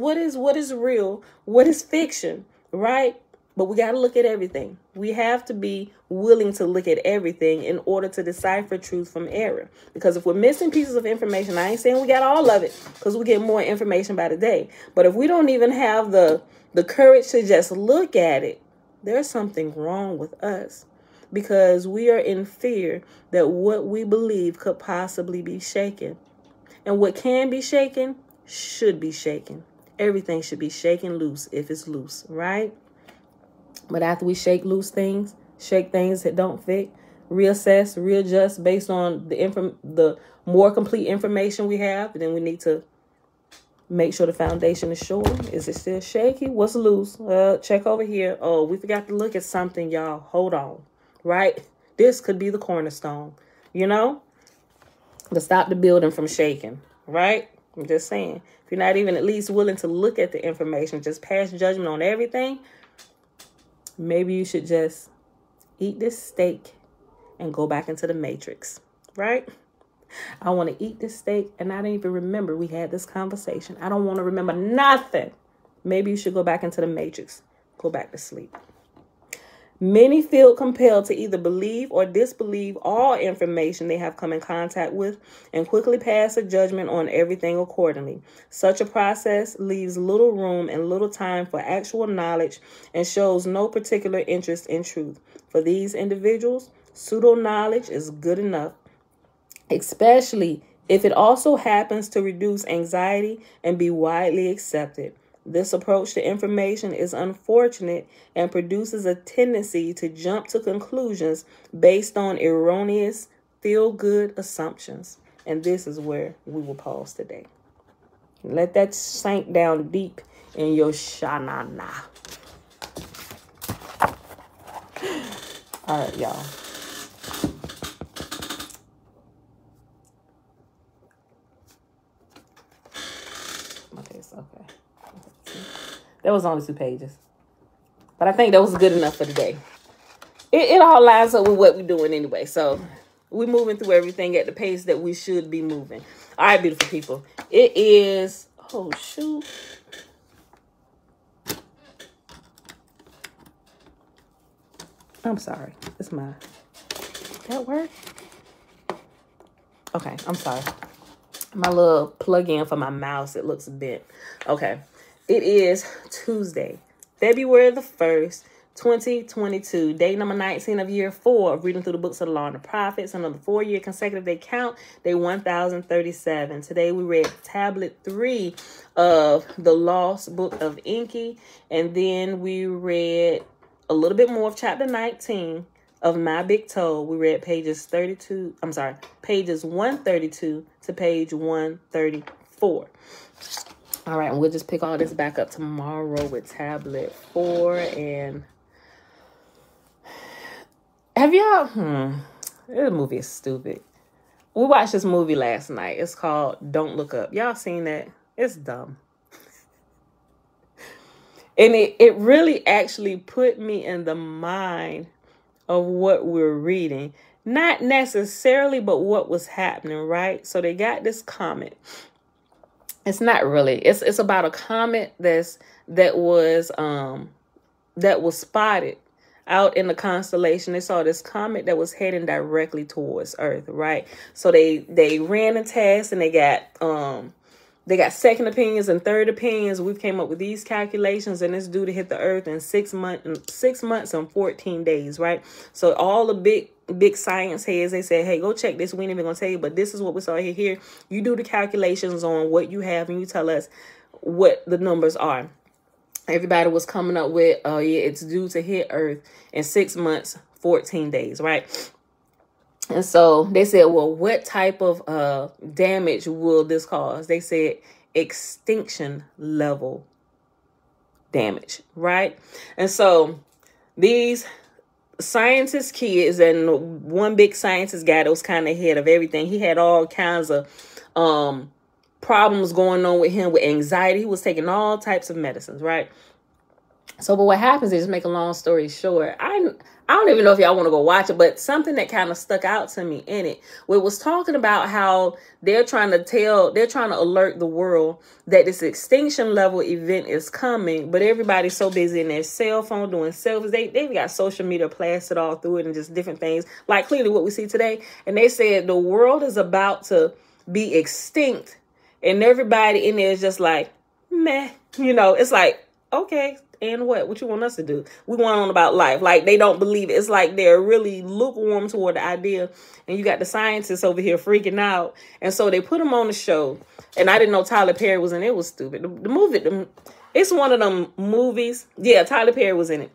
real? What is fiction? Right? But we got to look at everything. We have to be willing to look at everything in order to decipher truth from error. Because if we're missing pieces of information, I ain't saying we got all of it, because we get more information by the day. But if we don't even have the courage to just look at it, there's something wrong with us, because we are in fear that what we believe could possibly be shaken. And what can be shaken should be shaken. Everything should be shaken loose if it's loose, right? But after we shake loose things, shake things that don't fit, reassess, readjust based on the more complete information we have, then we need to make sure the foundation is sure. Is it still shaky? What's loose? Check over here. Oh, we forgot to look at something, y'all. Hold on, right? This could be the cornerstone, you know, to stop the building from shaking, right? I'm just saying. If you're not even at least willing to look at the information, just pass judgment on everything, maybe you should just eat this steak and go back into the matrix, right? I want to eat this steak and I don't even remember we had this conversation. I don't want to remember nothing. Maybe you should go back into the matrix. Go back to sleep. Many feel compelled to either believe or disbelieve all information they have come in contact with and quickly pass a judgment on everything accordingly. Such a process leaves little room and little time for actual knowledge and shows no particular interest in truth. For these individuals, pseudo-knowledge is good enough, especially if it also happens to reduce anxiety and be widely accepted. This approach to information is unfortunate and produces a tendency to jump to conclusions based on erroneous feel-good assumptions. And this is where we will pause today. Let that sink down deep in your shanana. All right, y'all. Okay. That was only 2 pages. But I think that was good enough for today. It all lines up with what we're doing anyway. So we're moving through everything at the pace that we should be moving. All right, beautiful people. It is, oh, shoot. I'm sorry. It's my, that work? Okay, I'm sorry. My little plug-in for my mouse, it looks bent. Okay. It is Tuesday, February the 1st, 2022, day number 19 of year 4 of reading through the books of the Law and the Prophets. Another 4-year consecutive day count, day 1037. Today we read tablet 3 of the Lost Book of Enki. And then we read a little bit more of chapter 19 of My Big Toe. We read pages 132 to page 134. All right, and we'll just pick all this back up tomorrow with tablet 4. And have y'all, this movie is stupid. We watched this movie last night. It's called Don't Look Up. Y'all seen that? It's dumb. And it really actually put me in the mind of what we're reading. Not necessarily, but what was happening, right? So they got this comet. It's not really. It's about a comet that was spotted out in the constellation. They saw this comet that was heading directly towards Earth, right? So they ran a test and they got second opinions and third opinions. We've came up with these calculations, and it's due to hit the Earth in 6 months and 14 days, right? So all the big science heads, they said, hey, go check this. We ain't even gonna tell you, but this is what we saw here. You do the calculations on what you have, and you tell us what the numbers are. Everybody was coming up with, oh yeah, it's due to hit Earth in 6 months, 14 days, right? And so they said, well, what type of damage will this cause? They said extinction level damage, right? And so these scientist kids, and one big scientist guy that was kind of ahead of everything, he had all kinds of problems going on with him with anxiety. He was taking all types of medicines, right? So, but what happens is, make a long story short, I don't even know if y'all want to go watch it, but something that kind of stuck out to me in it, where it was talking about how they're trying to alert the world that this extinction level event is coming, but everybody's so busy in their cell phone doing selfies. They've got social media plastered all through it and just different things, like clearly what we see today. And they said the world is about to be extinct, and everybody in there is just like, meh, it's like, okay. And what you want us to do? We want on about life. Like, they don't believe it. It's like they're really lukewarm toward the idea. And you got the scientists over here freaking out. And so they put them on the show. And I didn't know Tyler Perry was in it. It was stupid. The movie, it's one of them movies. Yeah, Tyler Perry was in it.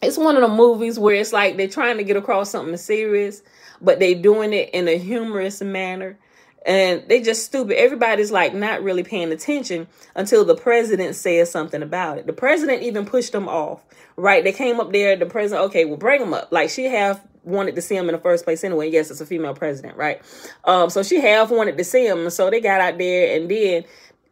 It's one of the movies where it's like they're trying to get across something serious, but they doing it in a humorous manner. And they just stupid. Everybody's like not really paying attention until the president says something about it. The president even pushed them off, right? They came up there. The president, okay, well, bring them up. Like, she half wanted to see him in the first place anyway. Yes, it's a female president, right? So she half wanted to see him. And so they got out there and then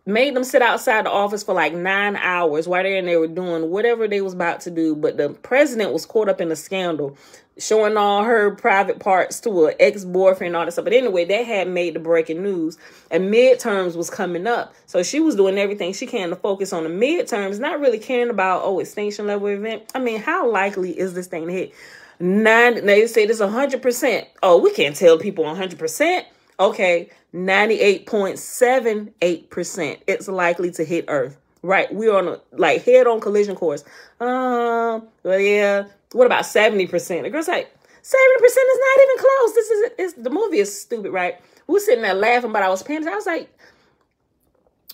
made them sit outside the office for like 9 hours while they were doing whatever they was about to do. But the president was caught up in a scandal, showing all her private parts to an ex-boyfriend and all that stuff. But anyway, they had made the breaking news, and midterms was coming up. So she was doing everything she can to focus on the midterms, not really caring about, extinction level event. I mean, how likely is this thing to hit? They say this 100%. Oh, we can't tell people 100%. Okay, 98.78%. It's likely to hit Earth. Right, we're on a head-on collision course. Well, yeah. What about 70%? The girl's like, 70% is not even close. The movie is stupid, right? we were sitting there laughing, but I was paying attention. I was like,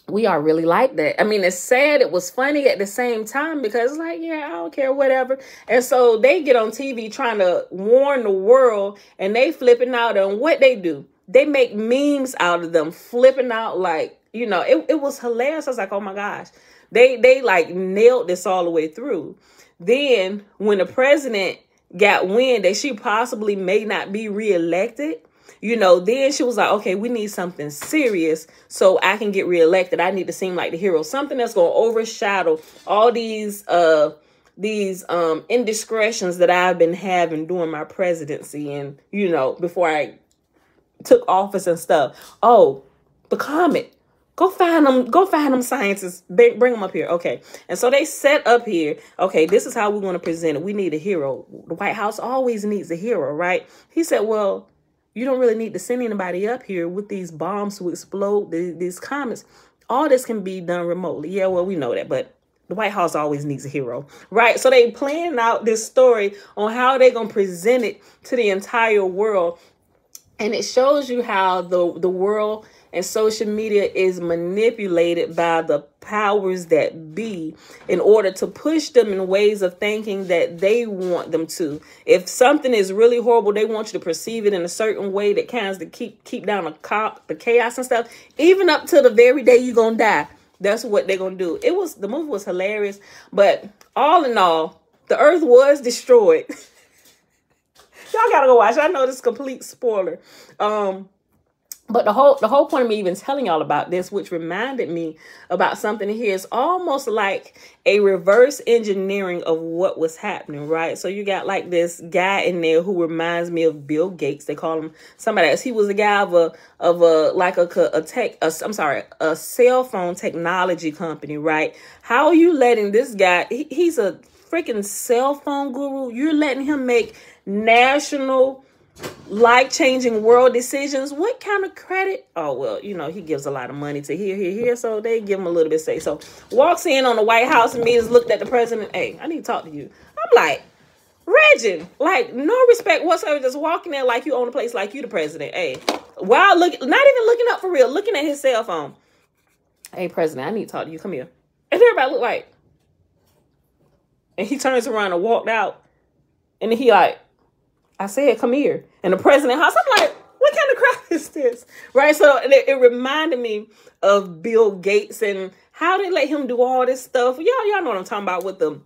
we are really like that. I mean, it's sad. It was funny at the same time because it's like, yeah, I don't care, whatever. And so they get on TV trying to warn the world and they flipping out. And what they do, they make memes out of them flipping out. Like, you know, it was hilarious. I was like, oh my gosh, they like nailed this all the way through. Then when the president got wind that she possibly may not be reelected, you know, then she was like, okay, we need something serious so I can get reelected. I need to seem like the hero, something that's going to overshadow all these indiscretions that I've been having during my presidency and, you know, before I took office and stuff. Oh, the comet. Go find them scientists. Bring them up here. Okay. And so they set up here. Okay, this is how we're going to present it. We need a hero. The White House always needs a hero, right? He said, well, you don't really need to send anybody up here with these bombs to explode these comets. All this can be done remotely. Yeah, well, we know that, but the White House always needs a hero, right? So they plan out this story on how they're going to present it to the entire world. And it shows you how the world and social media is manipulated by the powers that be in order to push them in ways of thinking that they want them to. If something is really horrible, they want you to perceive it in a certain way that kind of keep down the chaos and stuff, even up to the very day you're going to die. That's what they're going to do. The movie was hilarious, but all in all, the earth was destroyed. Y'all got to go watch. I know this is a complete spoiler. But the whole point of me even telling y'all about this, which reminded me about something here, is almost like a reverse engineering of what was happening, right? So you got like this guy in there who reminds me of Bill Gates. They call him somebody else. He was a guy of a cell phone technology company, right? How are you letting this guy? He's a freaking cell phone guru. You're letting him make national life-changing world decisions. What kind of credit? Oh, well, you know, he gives a lot of money to here, so they give him a little bit say. So walks in on the White House and meetings, looked at the president. Hey, I need to talk to you. I'm like, Reggie, like, no respect whatsoever, just walking there like you own a place, like you the president. Hey, while not even looking up for real, looking at his cell phone. Hey, president, I need to talk to you. Come here. And everybody look like, and he turns around and walked out. And then he like, I said, come here. And the president house, I'm like, what kind of crap is this? Right? So it reminded me of Bill Gates and how they let him do all this stuff. Y'all know what I'm talking about with the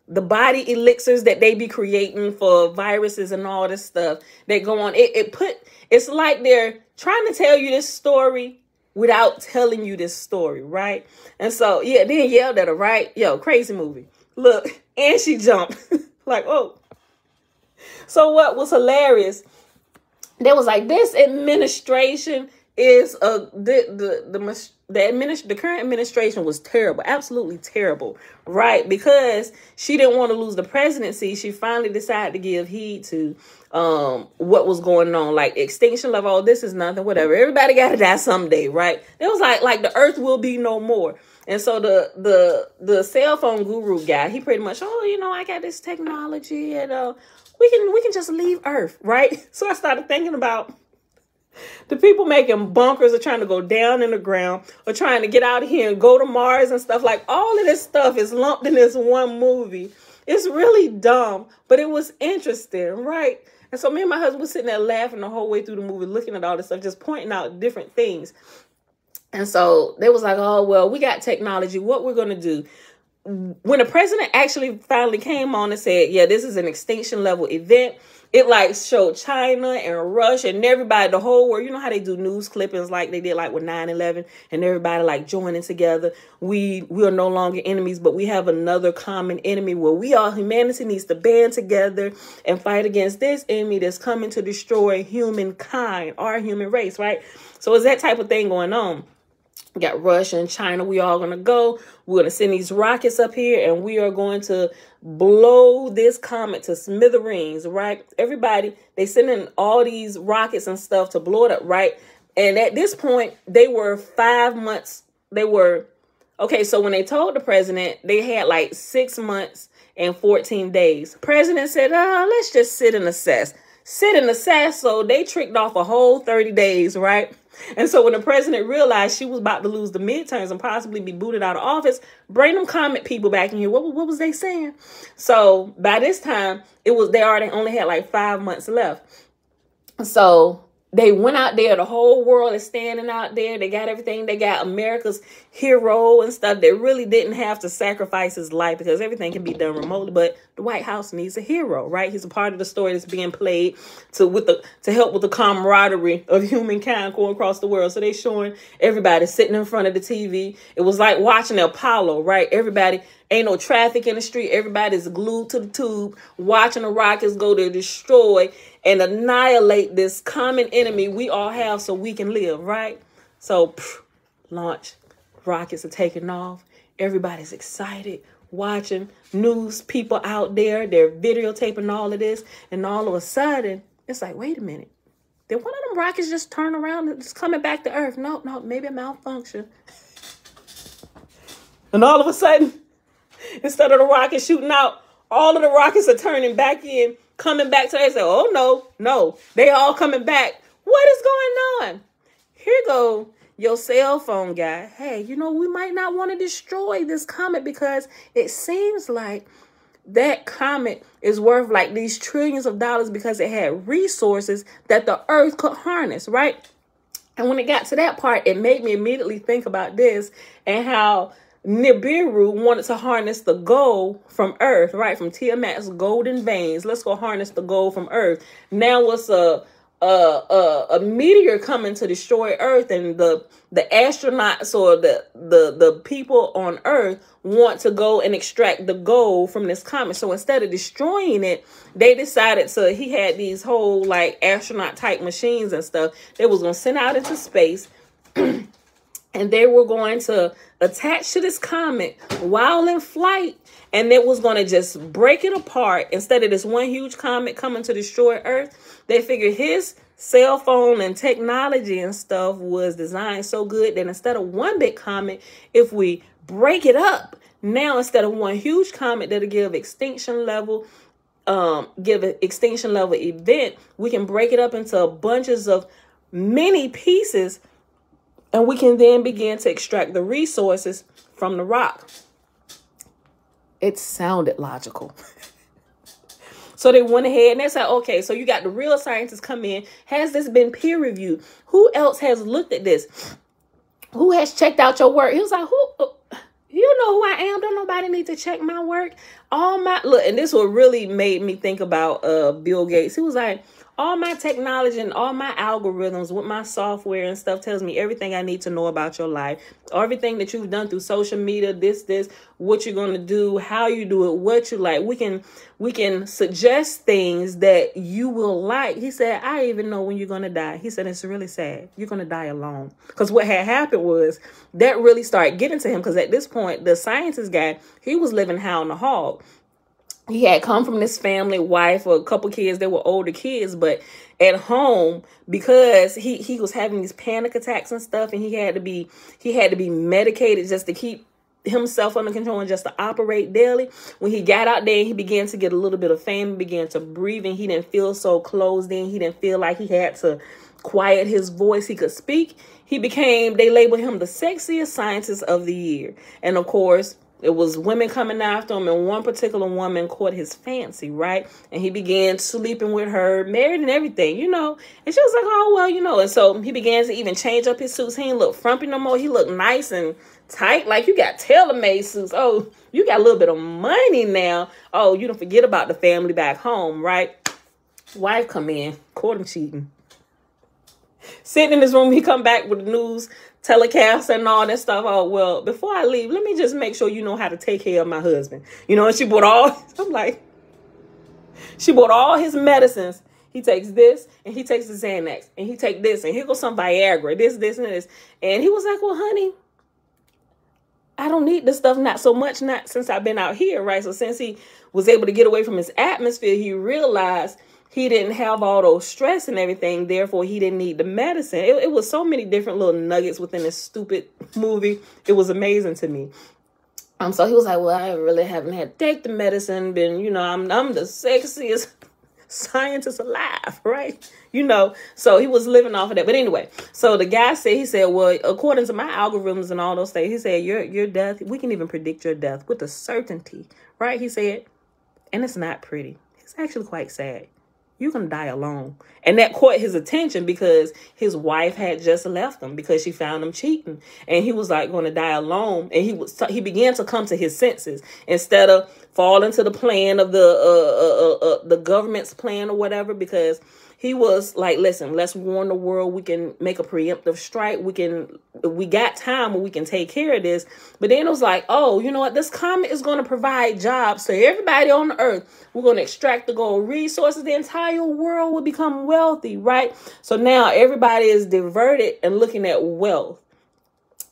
body elixirs that they be creating for viruses and all this stuff that go on. It's like they're trying to tell you this story without telling you this story, right? And so, yeah, then yelled at her, right? Yo, crazy movie. Look, and she jumped. Like, oh. So what was hilarious, they was like, this administration is the current administration was terrible, absolutely terrible, right? Because she didn't want to lose the presidency. She finally decided to give heed to what was going on, like extinction level. Oh, this is nothing, whatever. Everybody got to die someday, right? It was like the earth will be no more. And so the cell phone guru guy, he pretty much, oh, you know, I got this technology and we can just leave Earth, right? So I started thinking about the people making bunkers or trying to go down in the ground or trying to get out of here and go to Mars and stuff. Like all of this stuff is lumped in this one movie. It's really dumb, but it was interesting, right? And so me and my husband was sitting there laughing the whole way through the movie, looking at all this stuff, just pointing out different things. And so they was like, oh, well, we got technology. What we're going to do. When the president actually finally came on and said, yeah, this is an extinction level event, it like showed China and Russia and everybody, the whole world. You know how they do news clippings like they did like with 9/11 and everybody like joining together. We are no longer enemies, but we have another common enemy where humanity needs to band together and fight against this enemy that's coming to destroy humankind, our human race, right? So it's that type of thing going on. We got Russia and China. We all going to go. We're going to send these rockets up here and we are going to blow this comet to smithereens, right? Everybody, they sending all these rockets and stuff to blow it up, right? And at this point, they were 5 months. Okay, so when they told the president, they had like 6 months and 14 days. President said, let's just sit and assess. sit in the sass, so they tricked off a whole 30 days, right? And so when the president realized she was about to lose the midterms and possibly be booted out of office, bring them comet people back in here. What was they saying? So by this time, they already only had like 5 months left. So they went out there. The whole world is standing out there. They got everything. They got America's hero and stuff. They really didn't have to sacrifice his life because everything can be done remotely. But the White House needs a hero, right? He's a part of the story that's being played to help with the camaraderie of humankind going across the world. So they showing everybody sitting in front of the TV. It was like watching Apollo, right? Everybody, ain't no traffic in the street. Everybody's glued to the tube, watching the rockets go to destroy and annihilate this common enemy we all have so we can live, right? So, launch. Rockets are taking off. Everybody's excited, watching news people out there. They're videotaping all of this. And all of a sudden, it's like, wait a minute. Did one of them rockets just turn around and just coming back to Earth? No, maybe a malfunction. And all of a sudden, instead of the rockets shooting out, all of the rockets are turning back in, coming back to Earth. Say, oh, no, they all coming back. What is going on? Here go your cell phone guy. Hey, we might not want to destroy this comet because it seems like that comet is worth like these trillions of dollars because it had resources that the Earth could harness, right? And when it got to that part, it made me immediately think about this and how Nibiru wanted to harness the gold from Earth, right? From Tiamat's golden veins. Let's go harness the gold from Earth. Now what's a meteor coming to destroy Earth, and the astronauts or the people on Earth want to go and extract the gold from this comet. So instead of destroying it, they decided he had these whole like astronaut type machines and stuff. They was going to send out into space and they were going to attach to this comet while in flight, and it was going to just break it apart. Instead of this one huge comet coming to destroy Earth, they figured his cell phone and technology and stuff was designed so good that instead of one big comet, if we break it up, now instead of one huge comet that'll give extinction level event, we can break it up into bunches of many pieces. And we can then begin to extract the resources from the rock. It sounded logical. So they went ahead and they said, okay, so you got the real scientists come in. Has this been peer reviewed? Who else has looked at this? Who has checked out your work? He was like, you know who I am? Don't nobody need to check my work. And this what really made me think about Bill Gates. He was like, all my technology and all my algorithms with my software and stuff tells me everything I need to know about your life. Everything that you've done through social media, this, what you're going to do, how you do it, what you like. We can suggest things that you will like. He said, I even know when you're going to die. He said, it's really sad. You're going to die alone. Because what had happened was that really started getting to him. Because at this point, the scientist guy, he was living hound the hog. He had come from this family, wife, or a couple kids. They were older kids, but at home, because he was having these panic attacks and stuff, and he had to be medicated just to keep himself under control and just to operate daily. When he got out there, he began to get a little bit of fame, began to breathe, and he didn't feel so closed in. He didn't feel like he had to quiet his voice. He could speak. They labeled him the sexiest scientist of the year. And of course, it was women coming after him, and one particular woman caught his fancy, right? And he began sleeping with her, married and everything, And she was like, oh, well, And so he began to even change up his suits. He didn't look frumpy no more. He looked nice and tight. Like, you got tailor-made suits. Oh, you got a little bit of money now. Oh, you don't forget about the family back home, right? Wife come in, caught him cheating. Sitting in his room, he come back with the news telecast and all that stuff. Oh, well, before I leave, let me just make sure you know how to take care of my husband. And she bought all his medicines. He takes this, and he takes the Xanax, and he take this, and here goes some Viagra, this, and this. And he was like, well, honey, I don't need this stuff, not so much, not since I've been out here, right? So since he was able to get away from his atmosphere, he realized he didn't have all those stress and everything. Therefore, he didn't need the medicine. It was so many different little nuggets within this stupid movie. It was amazing to me. So he was like, well, I really haven't had to take the medicine. I'm the sexiest scientists alive, right? You know, so he was living off of that. But anyway, so the guy said, he said, well, according to my algorithms and all those things, he said, your death, we can even predict your death with a certainty, right? He said, and it's not pretty. It's actually quite sad. You're going to die alone. And that caught his attention because his wife had just left him because she found him cheating. And he was like going to die alone. And he began to come to his senses instead of falling to the plan of the government's plan or whatever, because he was like, listen, let's warn the world. We can make a preemptive strike. We got time where we can take care of this. But then it was like, oh, you know what? This comet is going to provide jobs to everybody on the earth. We're going to extract the gold resources. The entire world will become wealthy, right? So now everybody is diverted and looking at wealth.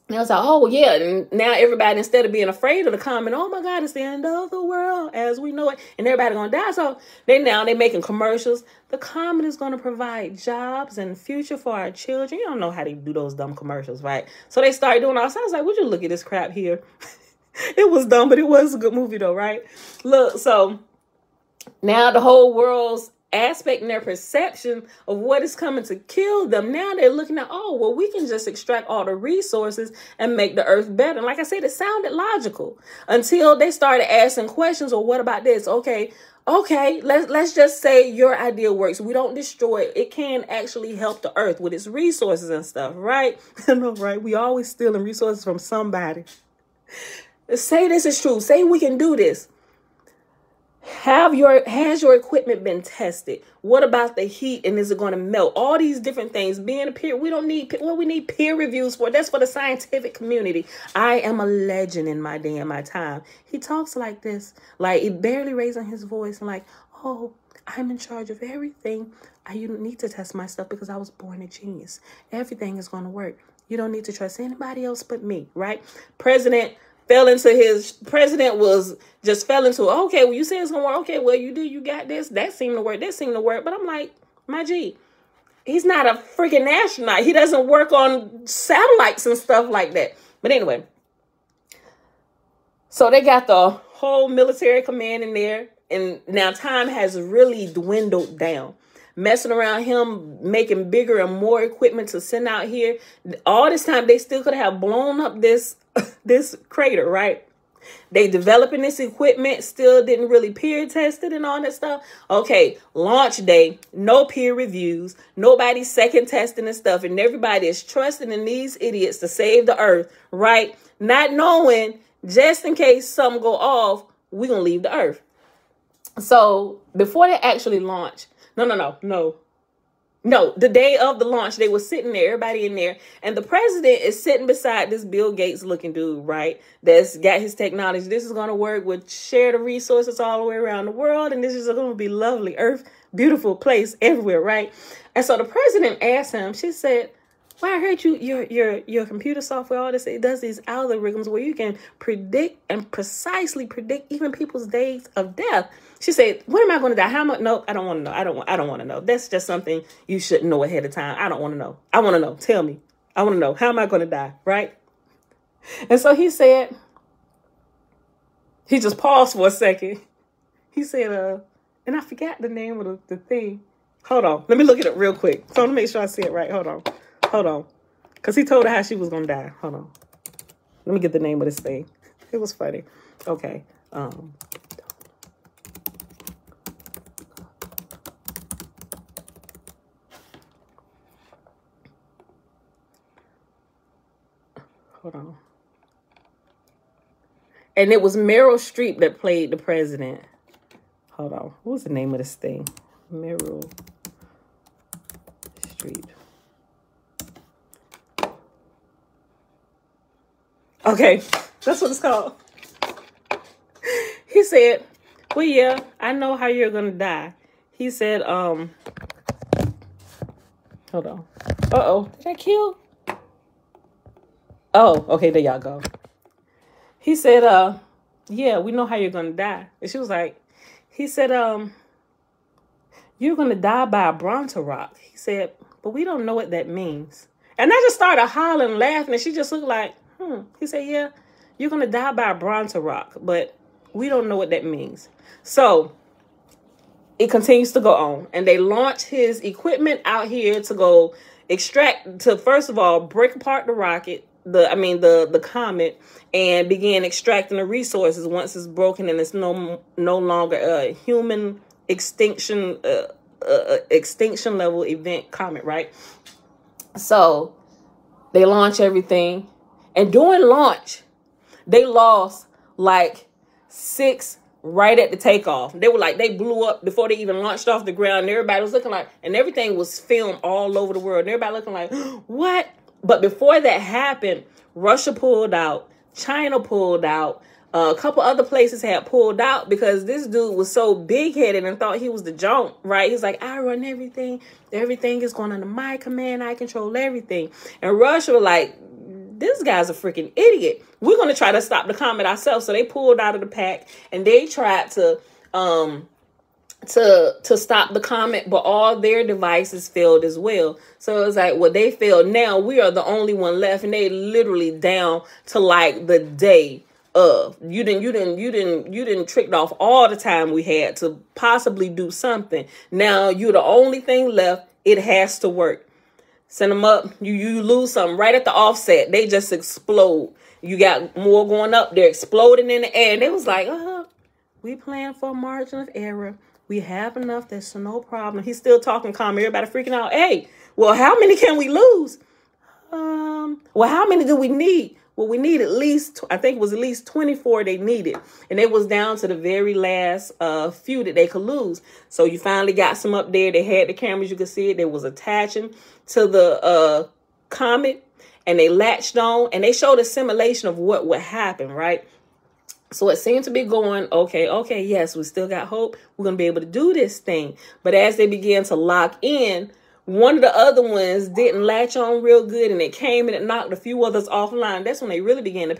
And I was like, oh, yeah. And now everybody, instead of being afraid of the comet, oh, my God, it's the end of the world as we know it. And everybody going to die. So they making commercials. The comet is going to provide jobs and future for our children. You don't know how they do those dumb commercials, right? So they started doing all. So I was like, would you look at this crap here? It was dumb, but it was a good movie, though, right? Look, so now the whole world's aspect and their perception of what is coming to kill them. Now they're looking at, oh, well, we can just extract all the resources and make the earth better. And like I said, it sounded logical until they started asking questions. Well, what about this? Okay, let's just say your idea works. We don't destroy it. It can actually help the earth with its resources and stuff, right? I know, right? We always stealing resources from somebody. Say this is true. Say we can do this. Has your equipment been tested? What about the heat, and is it going to melt? All these different things. Being a peer, we need peer reviews for. That's for the scientific community. I am a legend in my day and my time. He talks like this, like he barely raising his voice and like, oh, I'm in charge of everything. You don't need to test my stuff because I was born a genius. Everything is going to work. You don't need to trust anybody else but me, right? President fell into, okay, well, you say it's going to work. Okay, well, you got this. That seemed to work. But I'm like, my G, he's not a freaking astronaut. He doesn't work on satellites and stuff like that. But anyway, so they got the whole military command in there. And now time has really dwindled down. Messing around him, making bigger and more equipment to send out here. All this time, they still could have blown up this crater, right? They developing this equipment, still didn't really peer test it and all that stuff. Okay, launch day, no peer reviews, nobody second testing and stuff, and everybody is trusting in these idiots to save the earth, right? Not knowing, just in case something go off, we're gonna leave the earth. So before they actually launch, No, the day of the launch, they were sitting there, everybody in there, and the president is sitting beside this Bill Gates looking dude, right? That's got his technology. This is going to work with share the resources all the way around the world, and this is going to be lovely, earth, beautiful place everywhere, right? And so the president asked him, she said, well, I heard your computer software, all this, it does these algorithms where you can predict and precisely predict even people's days of death. She said, when am I going to die? How much? No, I don't want to know. I don't want to know. That's just something you shouldn't know ahead of time. I don't want to know. I want to know. Tell me. I want to know. How am I going to die? Right? And so he said, he just paused for a second. He said, and I forgot the name of the thing. Hold on. Let me look it up real quick. So I want to make sure I see it right. Hold on. Because he told her how she was going to die. Hold on. Let me get the name of this thing. It was funny. Okay. Hold on. And it was Meryl Streep that played the president. Hold on. What was the name of this thing? Meryl Streep. Okay, that's what it's called. He said, well, yeah, I know how you're going to die. He said, hold on. Uh-oh, did I kill? Oh, okay, there y'all go. He said, yeah, we know how you're going to die. And she was like, he said, you're going to die by a bronze rock. He said, but we don't know what that means. And I just started hollering, laughing, and she just looked like, He said, yeah, you're going to die by a bronze rock, but we don't know what that means. So it continues to go on. And they launch his equipment out here to go extract, to first of all, break apart the rocket, the comet, and begin extracting the resources once it's broken and it's no longer a human extinction level event comet, right? So they launch everything, and during launch, they lost like 6 right at the takeoff. They blew up before they even launched off the ground. And everybody was looking like, and everything was filmed all over the world. And everybody looking like, what? But before that happened, Russia pulled out, China pulled out, a couple other places had pulled out because this dude was so big-headed and thought he was the junk, right? He's like, I run everything. Everything is going under my command. I control everything. And Russia was like, this guy's a freaking idiot. We're going to try to stop the comet ourselves. So they pulled out of the pack and they tried to stop the comet, but all their devices failed as well. So it was like, well, they failed. Now we are the only one left, and they literally down to like the day of. You didn't tricked off all the time we had to possibly do something. Now you're the only thing left. It has to work. Send them up. You lose something right at the offset. They just explode. You got more going up. They're exploding in the air. And they was like, we plan for a margin of error. We have enough. There's no problem. He's still talking calm. Everybody freaking out. Hey, well, how many can we lose? Well, how many do we need? Well, we need at least, I think it was at least 24 they needed. And it was down to the very last few that they could lose. So you finally got some up there. They had the cameras. You could see it. They was attaching to the comet. And they latched on. And they showed a simulation of what would happen, right? So it seemed to be going, okay, yes, we still got hope. We're going to be able to do this thing. But as they began to lock in, one of the other ones didn't latch on real good, and it came and it knocked a few others offline. That's when they really began to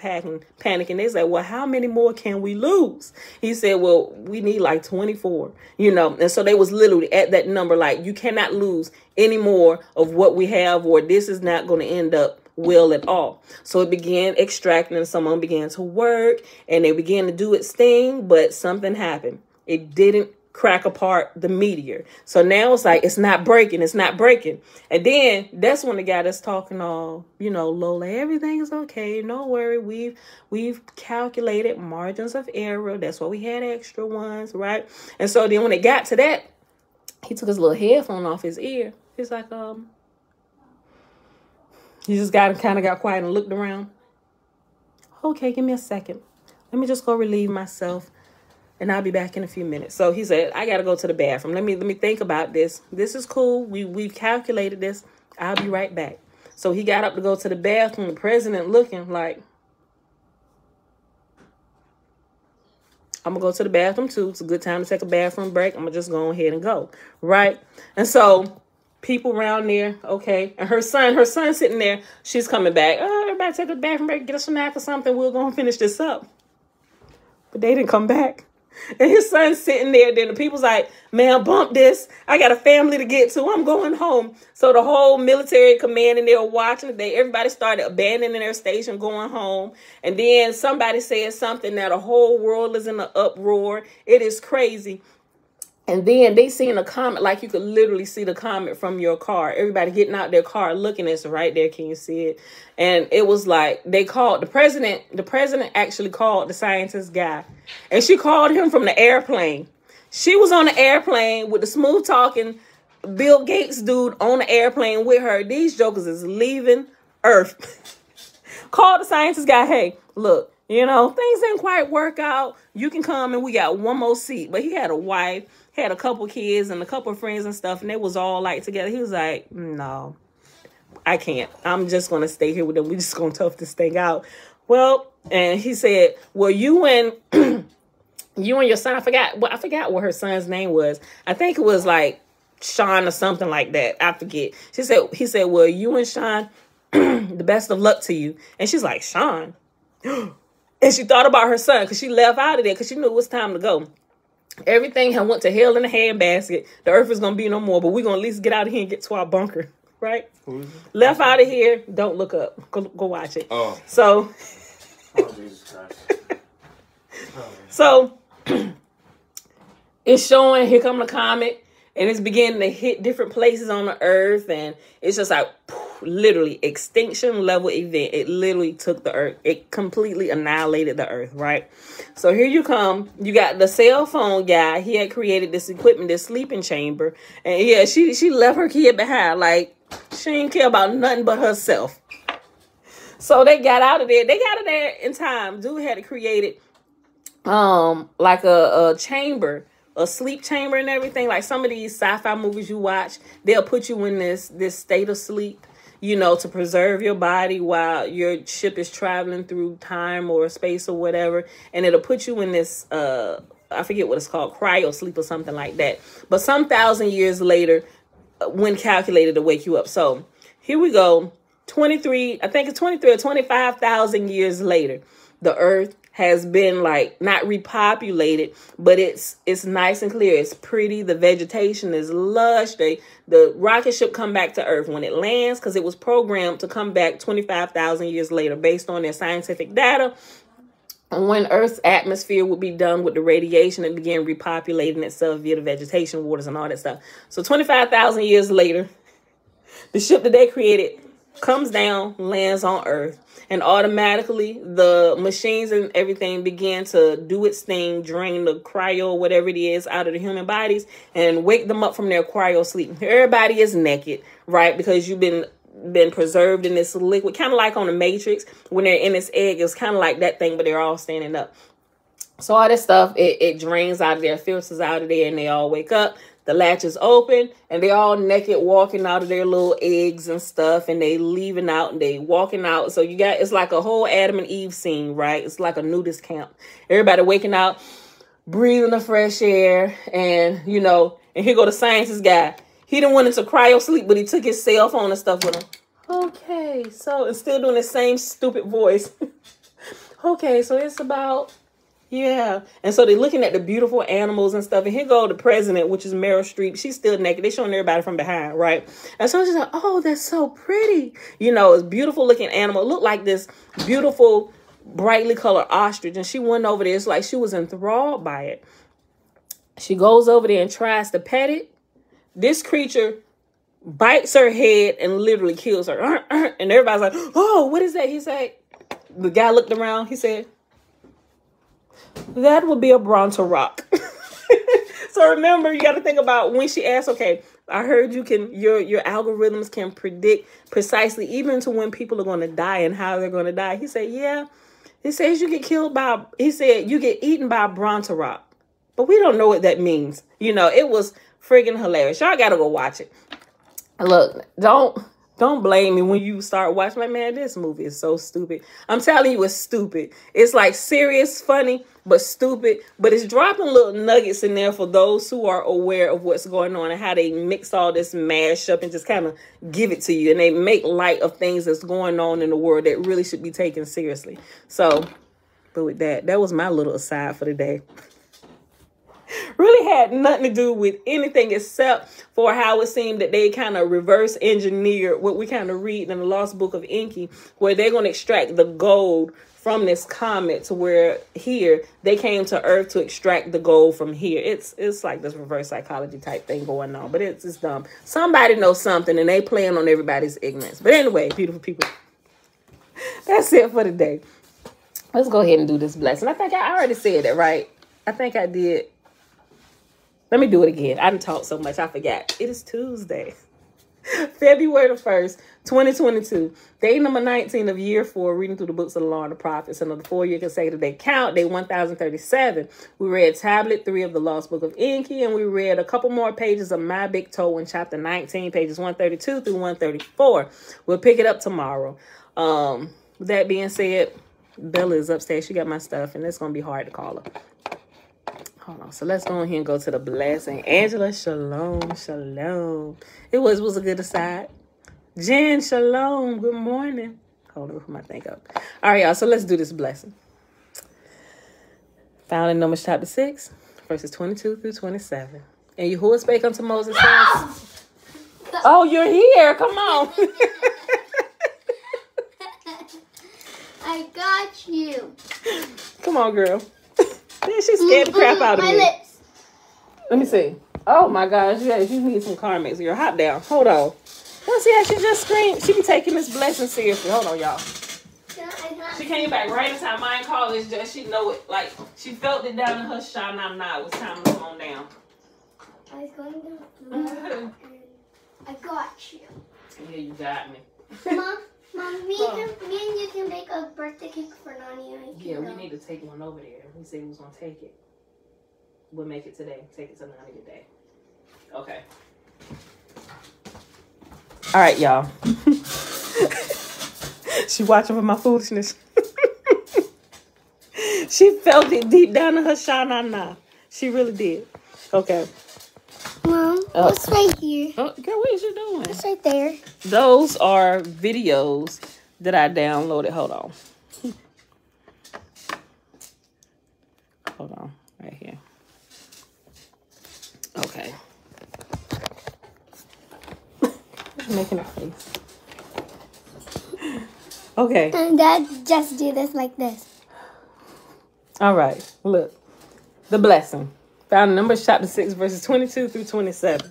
panic. And they said, well, how many more can we lose? He said, well, we need like 24, And so they was literally at that number, like, you cannot lose any more of what we have, or this is not going to end up well at all. So it began extracting, and someone began to work, and they began to do its thing, but something happened. It didn't crack apart the meteor. So now it's like, it's not breaking. And then that's when the guy that's talking all, Lola, everything is okay. Don't worry. We've calculated margins of error. That's why we had extra ones, right? And so then when it got to that, he took his little headphone off his ear. He's like, he just kind of got quiet and looked around. Okay, give me a second. Let me just go relieve myself, and I'll be back in a few minutes. So he said, I got to go to the bathroom. Let me think about this. This is cool. We've calculated this. I'll be right back. So he got up to go to the bathroom. The president looking like, I'm going to go to the bathroom too. It's a good time to take a bathroom break. I'm going to just go ahead and go. Right? And so people around there, okay. And her son sitting there. She's coming back. Everybody take a bathroom break. Get a snack or something. We're going to finish this up. But they didn't come back. And his son's sitting there. Then the people's like, man, bump this. I got a family to get to. I'm going home. So the whole military command, and they were watching. Everybody started abandoning their station, going home. And then somebody said something. Now the whole world is in an uproar. It is crazy. And then they seen a comet, like you could literally see the comet from your car. Everybody getting out their car looking. It's right there. Can you see it? And it was like they called the president. The president actually called the scientist guy, and she called him from the airplane. She was on the airplane with the smooth talking Bill Gates dude on the airplane with her. These jokers is leaving Earth. Called the scientist guy. Hey, look, things didn't quite work out. You can come, and we got one more seat. But he had a wife. Had a couple kids and a couple of friends and stuff, and they was all like together. He was like, no, I can't. I'm just going to stay here with them. We just going to tough this thing out. Well, and he said, well, you and your son, I forgot what her son's name was. I think it was like Sean or something like that. I forget. He said, well, you and Sean, the best of luck to you. And she's like, Sean? And she thought about her son, because she left out of there because she knew it was time to go. Everything had went to hell in a handbasket. The earth is going to be no more, but we're going to at least get out of here and get to our bunker, right? Left out of here, don't look up. Go watch it. Oh. So, oh, Jesus Christ. So, it's showing, here come the comet, and it's beginning to hit different places on the earth, and it's just like literally extinction level event. It literally took the earth. It completely annihilated the earth, right? So here you come. You got the cell phone guy. He had created this equipment, this sleeping chamber, and yeah, she left her kid behind. Like, she didn't care about nothing but herself. So they got out of there. They got out of there in time. Dude had created like a chamber, a sleep chamber and everything. Like some of these sci-fi movies you watch, they'll put you in this state of sleep, you know, to preserve your body while your ship is traveling through time or space or whatever. And it'll put you in this, I forget what it's called, cryo sleep or something like that. But some 1,000 years later, when calculated to wake you up. So here we go. 23 or 25,000 years later, the earth has been like not repopulated, but it's nice and clear. It's pretty. The vegetation is lush. The rocket ship come back to Earth when it lands, because it was programmed to come back 25,000 years later based on their scientific data. And when Earth's atmosphere would be done with the radiation and begin repopulating itself via the vegetation, waters, and all that stuff. So 25,000 years later, the ship that they created comes down, lands on Earth, and automatically the machines and everything begin to do its thing, drain the cryo, whatever it is, out of the human bodies and wake them up from their cryo sleep. Everybody is naked, right? Because you've been preserved in this liquid, kind of like on the Matrix when they're in this egg. It's kind of like that thing, but they're all standing up. So all this stuff, it drains out of there, filters out of there, and they all wake up. The latch is open, and they all naked, walking out of their little eggs and stuff, and they leaving out, and they walking out. So you got, it's like a whole Adam and Eve scene, right? It's like a nudist camp. Everybody waking out, breathing the fresh air, and, you know, and here go the scientist guy. He didn't went into cryo sleep, but he took his cell phone and stuff with him. Okay, so, and still doing the same stupid voice. Okay, so it's about... yeah. And so they're looking at the beautiful animals and stuff. And here go the president, which is Meryl Streep. She's still naked. They're showing everybody from behind, right? And so she's like, oh, that's so pretty. You know, it's beautiful looking animal. It looked like this beautiful, brightly colored ostrich. And she went over there. It's like she was enthralled by it. She goes over there and tries to pet it. This creature bites her head and literally kills her. And everybody's like, oh, what is that? He said, the guy looked around. He said, that would be a bronto-rock. So remember, you got to think about when she asked, okay, I heard you can, your algorithms can predict precisely even to when people are going to die and how they're going to die. He said, yeah. He says you get killed by, he said you get eaten by a bronto-rock. But we don't know what that means. You know, it was friggin' hilarious. Y'all got to go watch it. Look, don't blame me when you start watching. Like, man, this movie is so stupid. I'm telling you, it's stupid. It's like serious, funny, but stupid. But it's dropping little nuggets in there for those who are aware of what's going on and how they mix all this mash up and just kind of give it to you. And they make light of things that's going on in the world that really should be taken seriously. So, but with that was my little aside for the day. Really had nothing to do with anything except for how it seemed that they kind of reverse engineered what we kind of read in the Lost Book of Enki, where they're going to extract the gold from this comet to where here they came to Earth to extract the gold from here. It's like this reverse psychology type thing going on, but it's dumb. Somebody knows something and they playing on everybody's ignorance. But anyway, beautiful people, that's it for today. Let's go ahead and do this blessing. I think I already said it, right? I think I did. Let me do it again. I didn't talk so much. I forgot. It is Tuesday, February the 1st, 2022. Day number 19 of year 4, reading through the books of the law and the prophets. And of the 4-year consecutive day count, day 1037. We read tablet 3 of the Lost Book of Enki. And we read a couple more pages of My Big Toe in chapter 19, pages 132 through 134. We'll pick it up tomorrow. With that being said, Bella is upstairs. She got my stuff, and it's going to be hard to call her. Hold on. So let's go in here and go to the blessing. Angela, shalom, shalom. It was a good aside. Jen, shalom. Good morning. Hold on, put my thing up. All right, y'all. So let's do this blessing. Found in Numbers chapter 6, verses 22 through 27. And Yahuwah spake unto Moses. Oh, you're here. Come on. I got you. Come on, girl. Yeah, she scared the crap out of me. My lips. Let me see. Oh my gosh, yes, you need some car mix. Girl, hop down. Hold on. Let's see how she just screamed. She be taking this blessing seriously. Hold on, y'all. She came back right in time. I ain't call this just she know it. Like she felt it down in her shana now. It was time to come on down. I was going to I got you. Yeah, you got me. Mom, me and you can make a birthday cake for Nani. Yeah, we need to take one over there. We said we was gonna take it. We'll make it today. Take it to Nani today. Okay. All right, y'all. She watching for my foolishness. She felt it deep down in her shana. She really did. Okay. Mom, what's right here? Oh, girl, what is you doing? What's right there? Those are videos that I downloaded. Hold on. Hold on. Right here. Okay. Making a face. Okay. And Dad just do this like this. All right. Look. The blessing. Found in Numbers chapter 6, verses 22 through 27.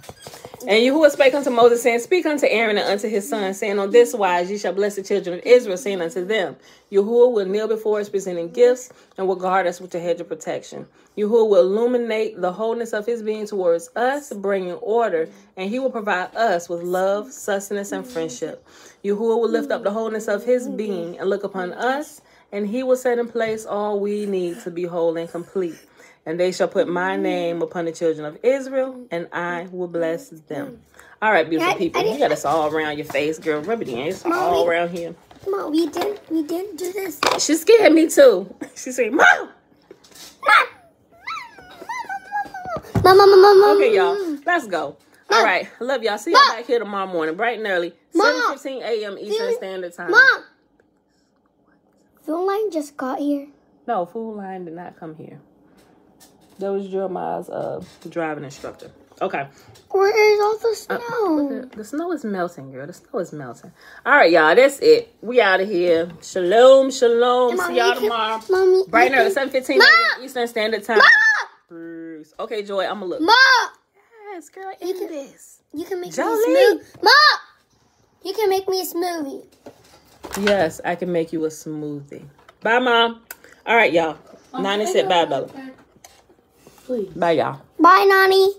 And Yahuwah spake unto Moses, saying, Speak unto Aaron and unto his sons, saying, On this wise ye shall bless the children of Israel, saying unto them, Yahuwah will kneel before us, presenting gifts, and will guard us with a hedge of protection. Yahuwah will illuminate the wholeness of his being towards us, bringing order, and he will provide us with love, sustenance, and friendship. Yahuwah will lift up the wholeness of his being and look upon us, and he will set in place all we need to be whole and complete. And they shall put my name upon the children of Israel, and I will bless them. All right, beautiful people. You got this all around your face, girl. Rub it in. It's all around here. Mom, we didn't do this. She scared me too. She said, Mom. Mom. Okay, y'all. Let's go. All right. I love y'all. See y'all back here tomorrow morning, bright and early. 7:15 a.m. Eastern Standard Time. Mom. Phone line just got here. No, Food Line did not come here. That was Jeremiah's driving instructor. Okay. Where is all the snow? The snow is melting, girl. The snow is melting. All right, y'all. That's it. We out of here. Shalom, shalom. See y'all tomorrow. Mommy, bright and early, 7:15 a.m. Eastern Standard Time. Bruce. Okay, Joy, I'm going to look. Mom. Yes, girl. Eat this. You can make Jolie. me a smoothie. Mom. You can make me a smoothie. Yes, I can make you a smoothie. Bye, Mom. All right, y'all. Nani said bye, Bella. Please. Bye, y'all. Bye, Nani.